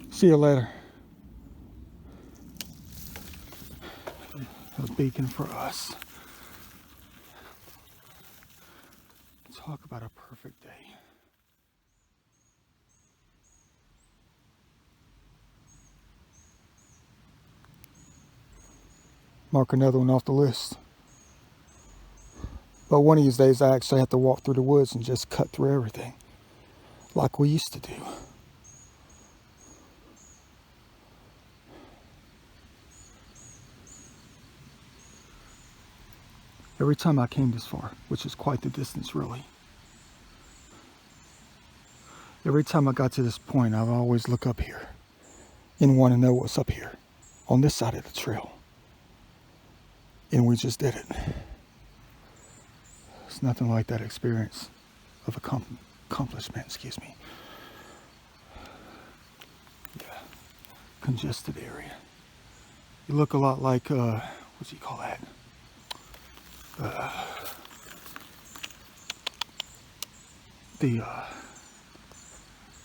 See you later. A beacon for us. Talk about a perfect day. Mark another one off the list. But one of these days I actually have to walk through the woods and just cut through everything like we used to do. Every time I came this far, which is quite the distance really, every time I got to this point, I would always look up here and want to know what's up here on this side of the trail. And we just did it. It's nothing like that experience of accomplishment, excuse me. Yeah, congested area. You look a lot like, what do you call that?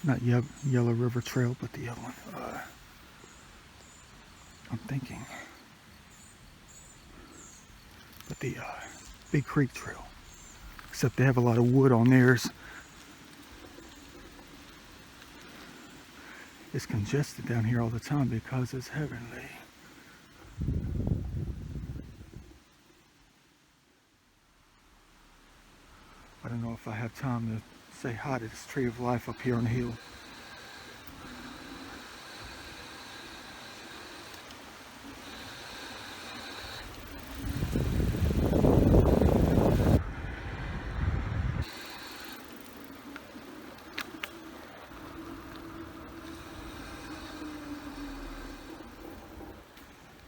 Not Yellow River Trail, but the other one. I'm thinking. But the Big Creek Trail. Except they have a lot of wood on theirs. It's congested down here all the time because it's heavenly. I don't know if I have time to say hi to this tree of life up here on the hill.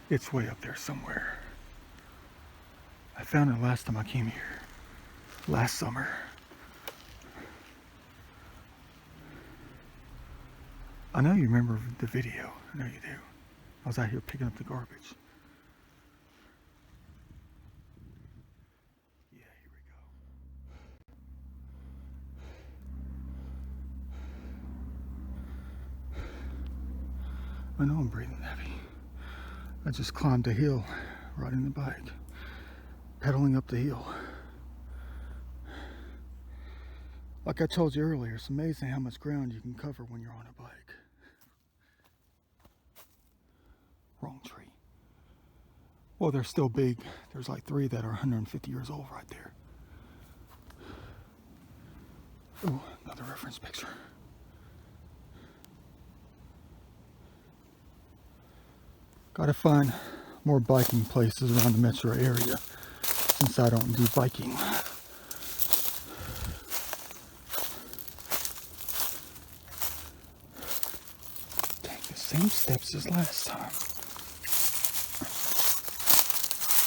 It's way up there somewhere. I found it last time I came here. Last summer. I know you remember the video. I know you do. I was out here picking up the garbage. Yeah, here we go. I know I'm breathing heavy. I just climbed a hill, riding the bike, pedaling up the hill. Like I told you earlier, it's amazing how much ground you can cover when you're on a bike. Wrong tree. Well, they're still big. There's like 3 that are 150 years old right there. Oh, another reference picture. Gotta find more biking places around the metro area since I don't do biking. Dang, the same steps as last time.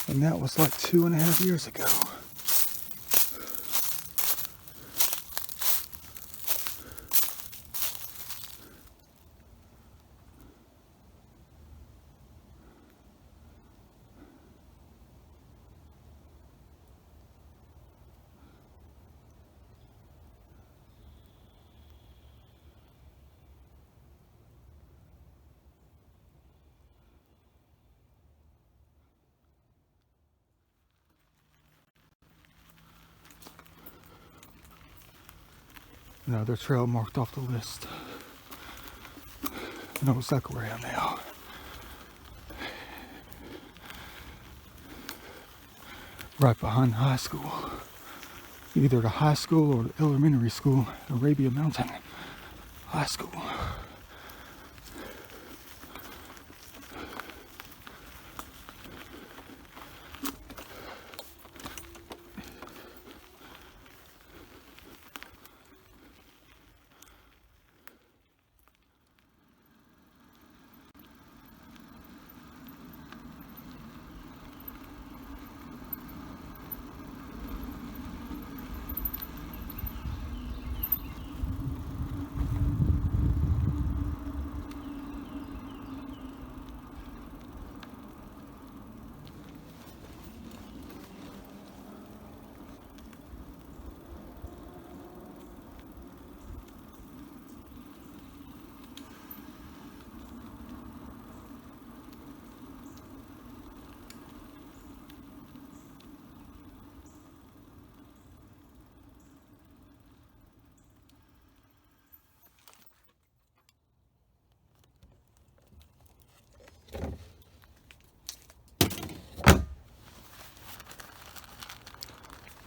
And that was like 2.5 years ago. Another trail marked off the list. I know exactly where I am now. Right behind high school. Either the high school or the elementary school, Arabia Mountain High School.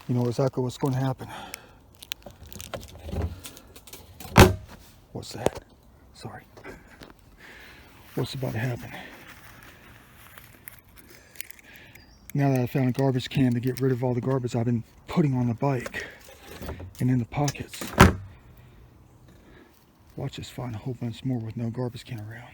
You know exactly what's going to happen. What's that? Sorry. What's about to happen? Now that I found a garbage can to get rid of all the garbage I've been putting on the bike and in the pockets, watch us find a whole bunch more with no garbage can around.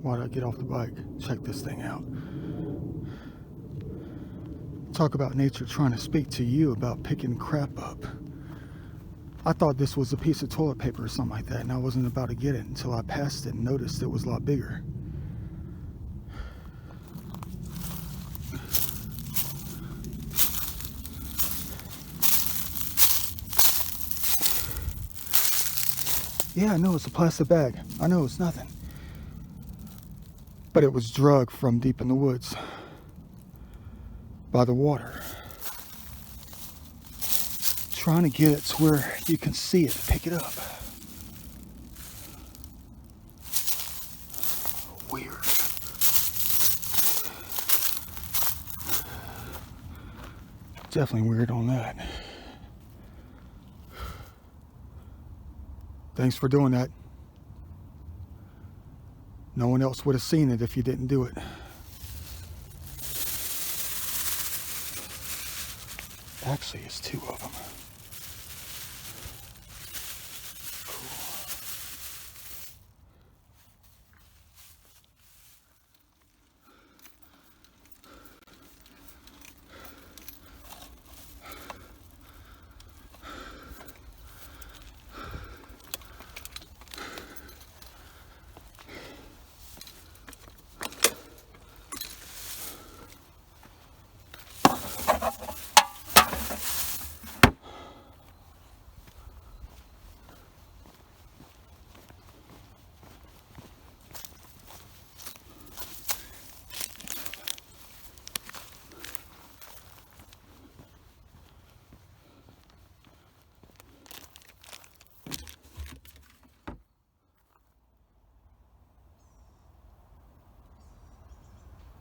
Why did I get off the bike? Check this thing out. Talk about nature trying to speak to you about picking crap up. I thought this was a piece of toilet paper or something like that, and I wasn't about to get it until I passed it and noticed it was a lot bigger. Yeah, I know it's a plastic bag. I know it's nothing. But it was drugged from deep in the woods by the water. Trying to get it to where you can see it, pick it up. Weird. Definitely weird on that. Thanks for doing that. No one else would have seen it if you didn't do it. Actually, it's two of them.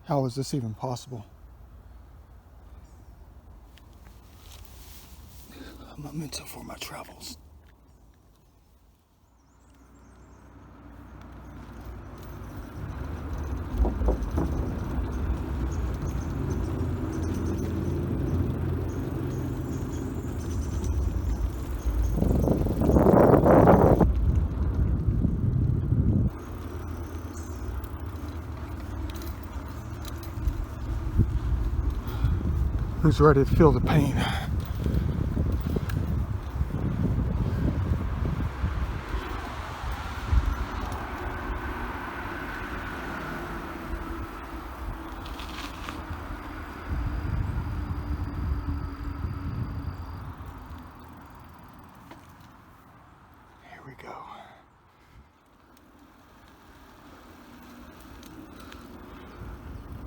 How is this even possible? I'm not meant to for my travels. Who's ready to feel the pain? Here we go.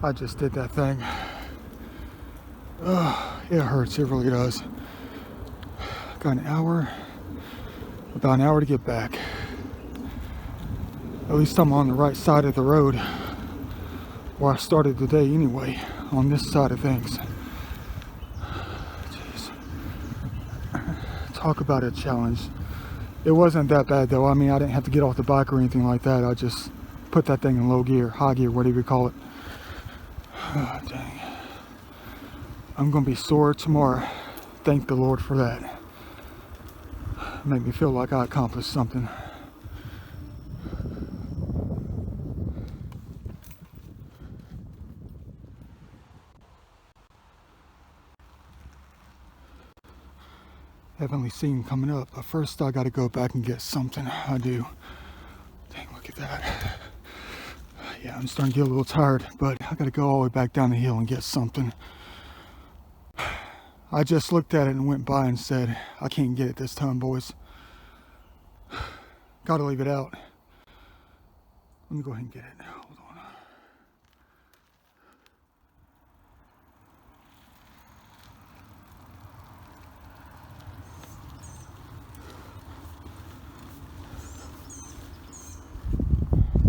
I just did that thing. It hurts, it really does. Got an hour, about an hour to get back. At least I'm on the right side of the road where I started the day anyway, on this side of things. Jeez. Talk about a challenge. It wasn't that bad though. I mean, I didn't have to get off the bike or anything like that. I just put that thing in low gear, high gear, whatever you call it. Oh, dang. I'm gonna be sore tomorrow. Thank the Lord for that. Make me feel like I accomplished something. Heavenly scene coming up, but first I gotta go back and get something. I do. Dang, look at that. Yeah, I'm starting to get a little tired, but I gotta go all the way back down the hill and get something. I just looked at it and went by and said, I can't get it this time, boys. Gotta leave it out. Let me go ahead and get it. Hold on.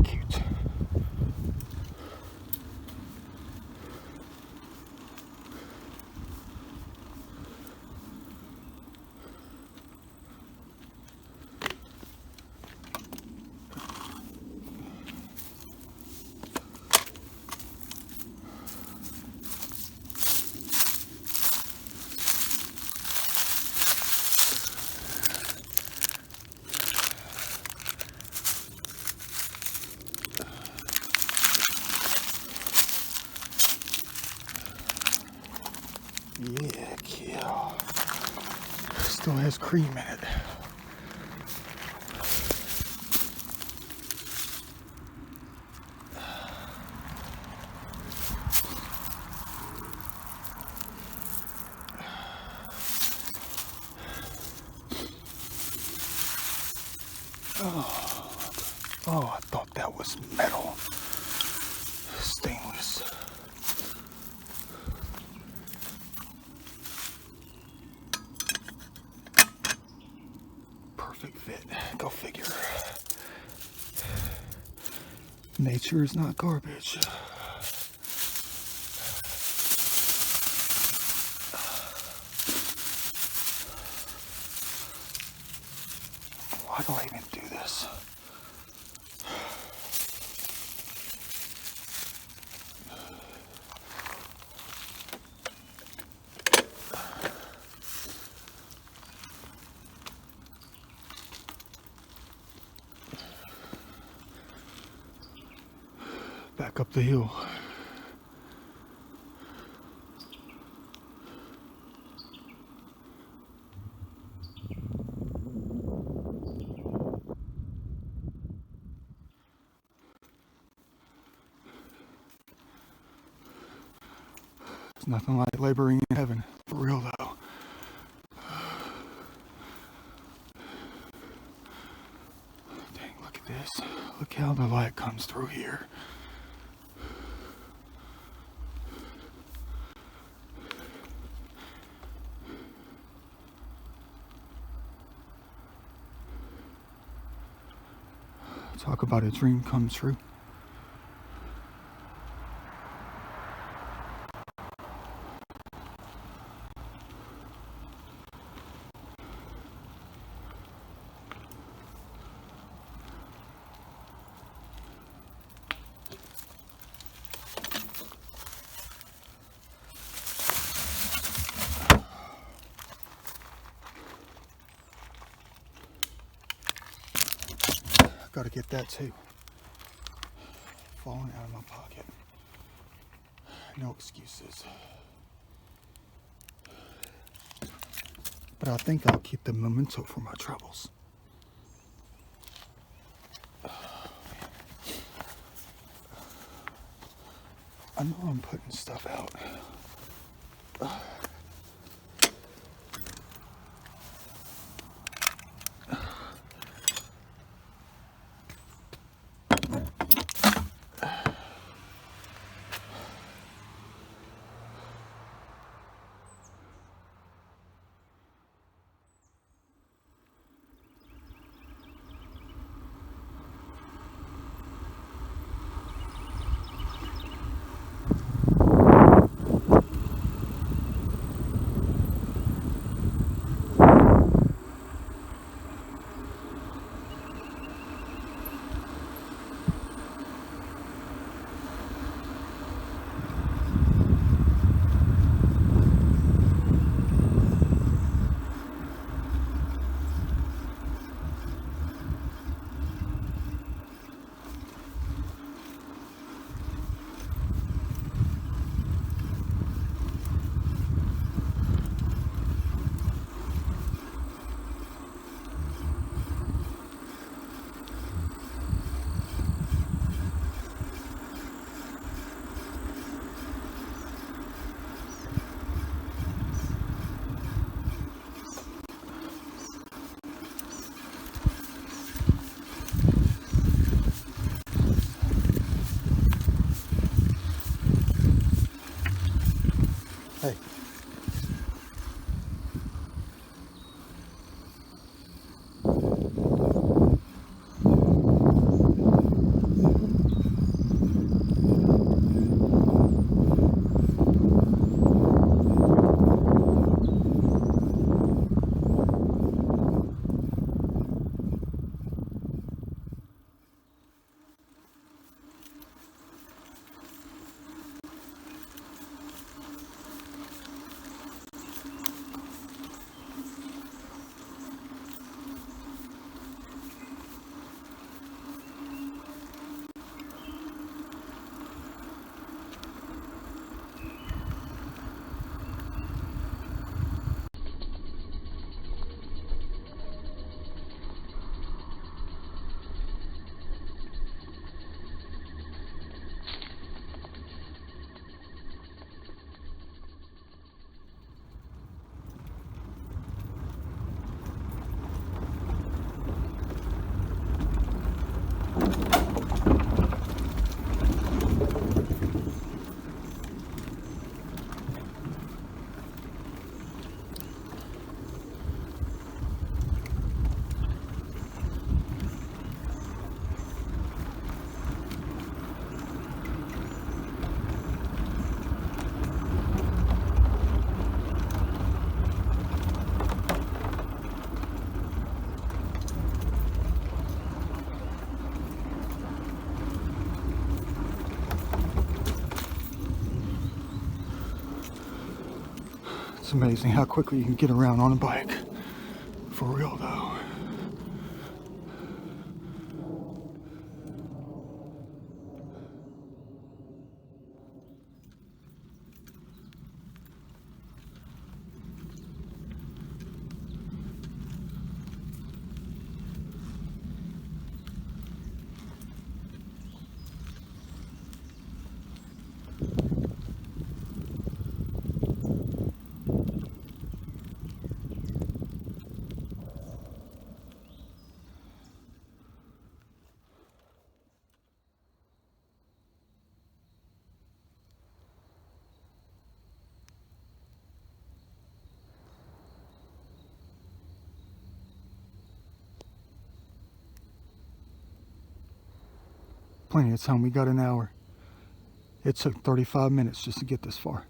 Cute. Yeah, kill. Still has cream in it. Oh, I thought that was metal. Stainless. Perfect fit. Go figure. Nature is not garbage. Why do I even do this? Back up the hill. It's nothing like laboring in heaven, for real though. Dang, look at this. Look how the light comes through here. Talk about a dream come true. Gotta get that too. Falling out of my pocket. No excuses. But I think I'll keep the memento for my troubles. I know I'm putting stuff out. Hey. It's amazing how quickly you can get around on a bike. For real though. Plenty of time, we got an hour. It took 35 minutes just to get this far.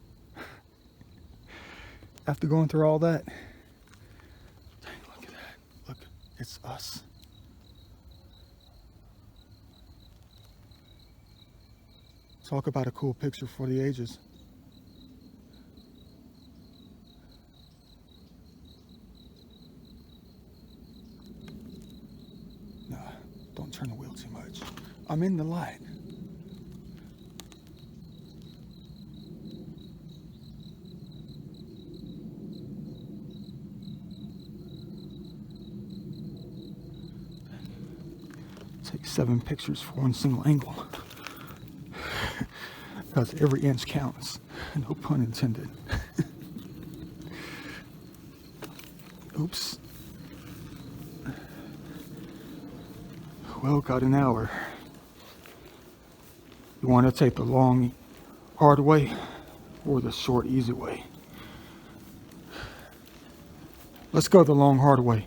After going through all that, dang, look at that. Look, it's us. Talk about a cool picture for the ages. No, don't turn the wheel too much. I'm in the light. Take 7 pictures for one single angle. Because every inch counts. No pun intended. Oops. Well, got an hour. You want to take the long, hard way or the short, easy way? Let's go the long, hard way.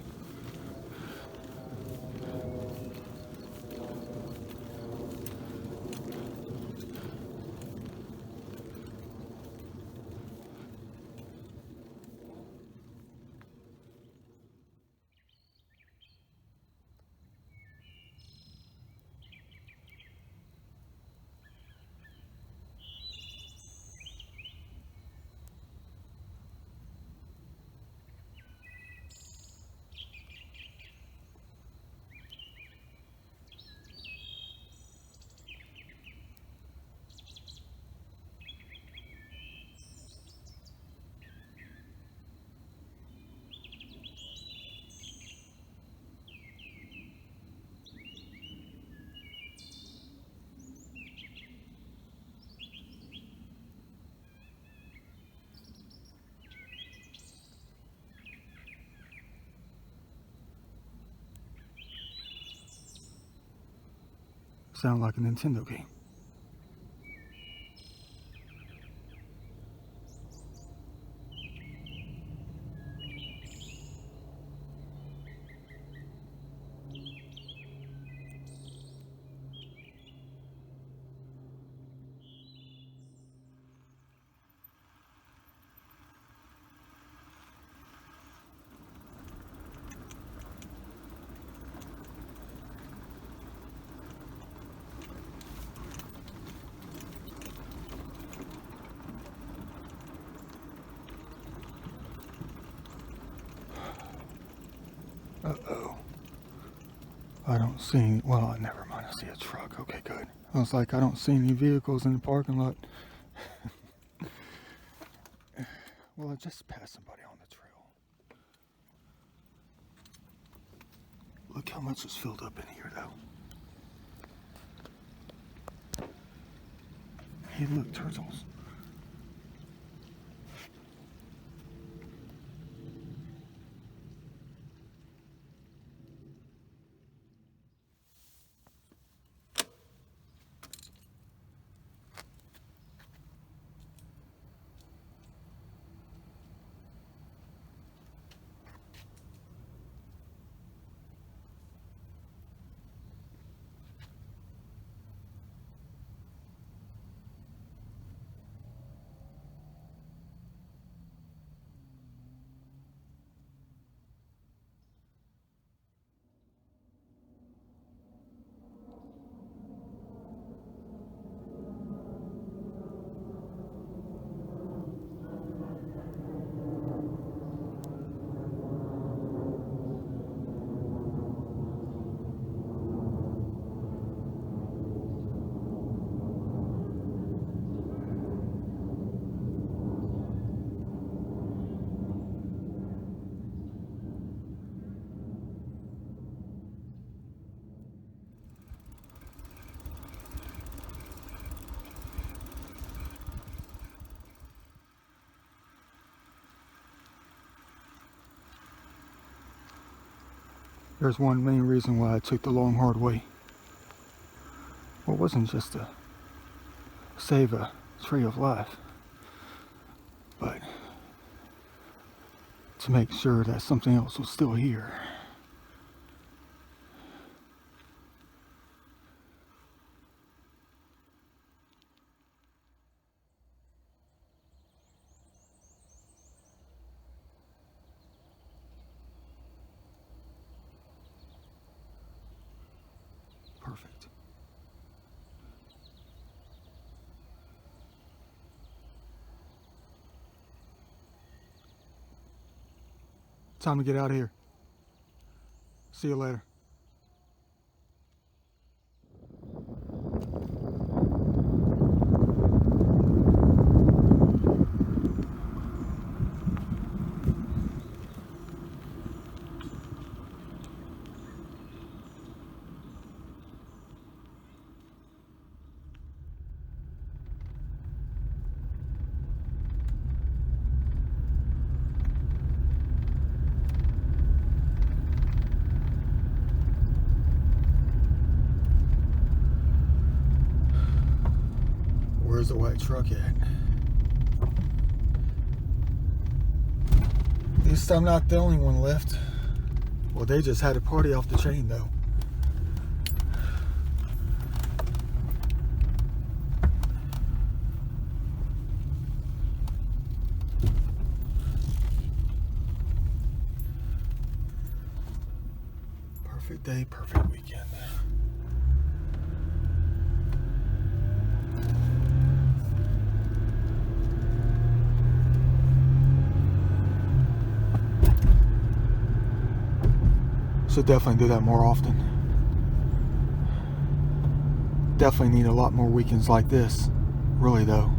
Sound like a Nintendo game. Uh-oh. I don't see any, well, never mind, I see a truck. Okay, good. I was like, I don't see any vehicles in the parking lot. Well, I just passed somebody on the trail. Look how much is filled up in here, though. Hey, look, turtles. There's one main reason why I took the long, hard way. Well, it wasn't just to save a tree of life, but to make sure that something else was still here. Perfect. Time to get out of here. See you later. Where's the white truck at? At least I'm not the only one left. Well, they just had a party off the chain, though. Perfect day, perfect weekend. Should definitely do that more often. Definitely need a lot more weekends like this. Really though.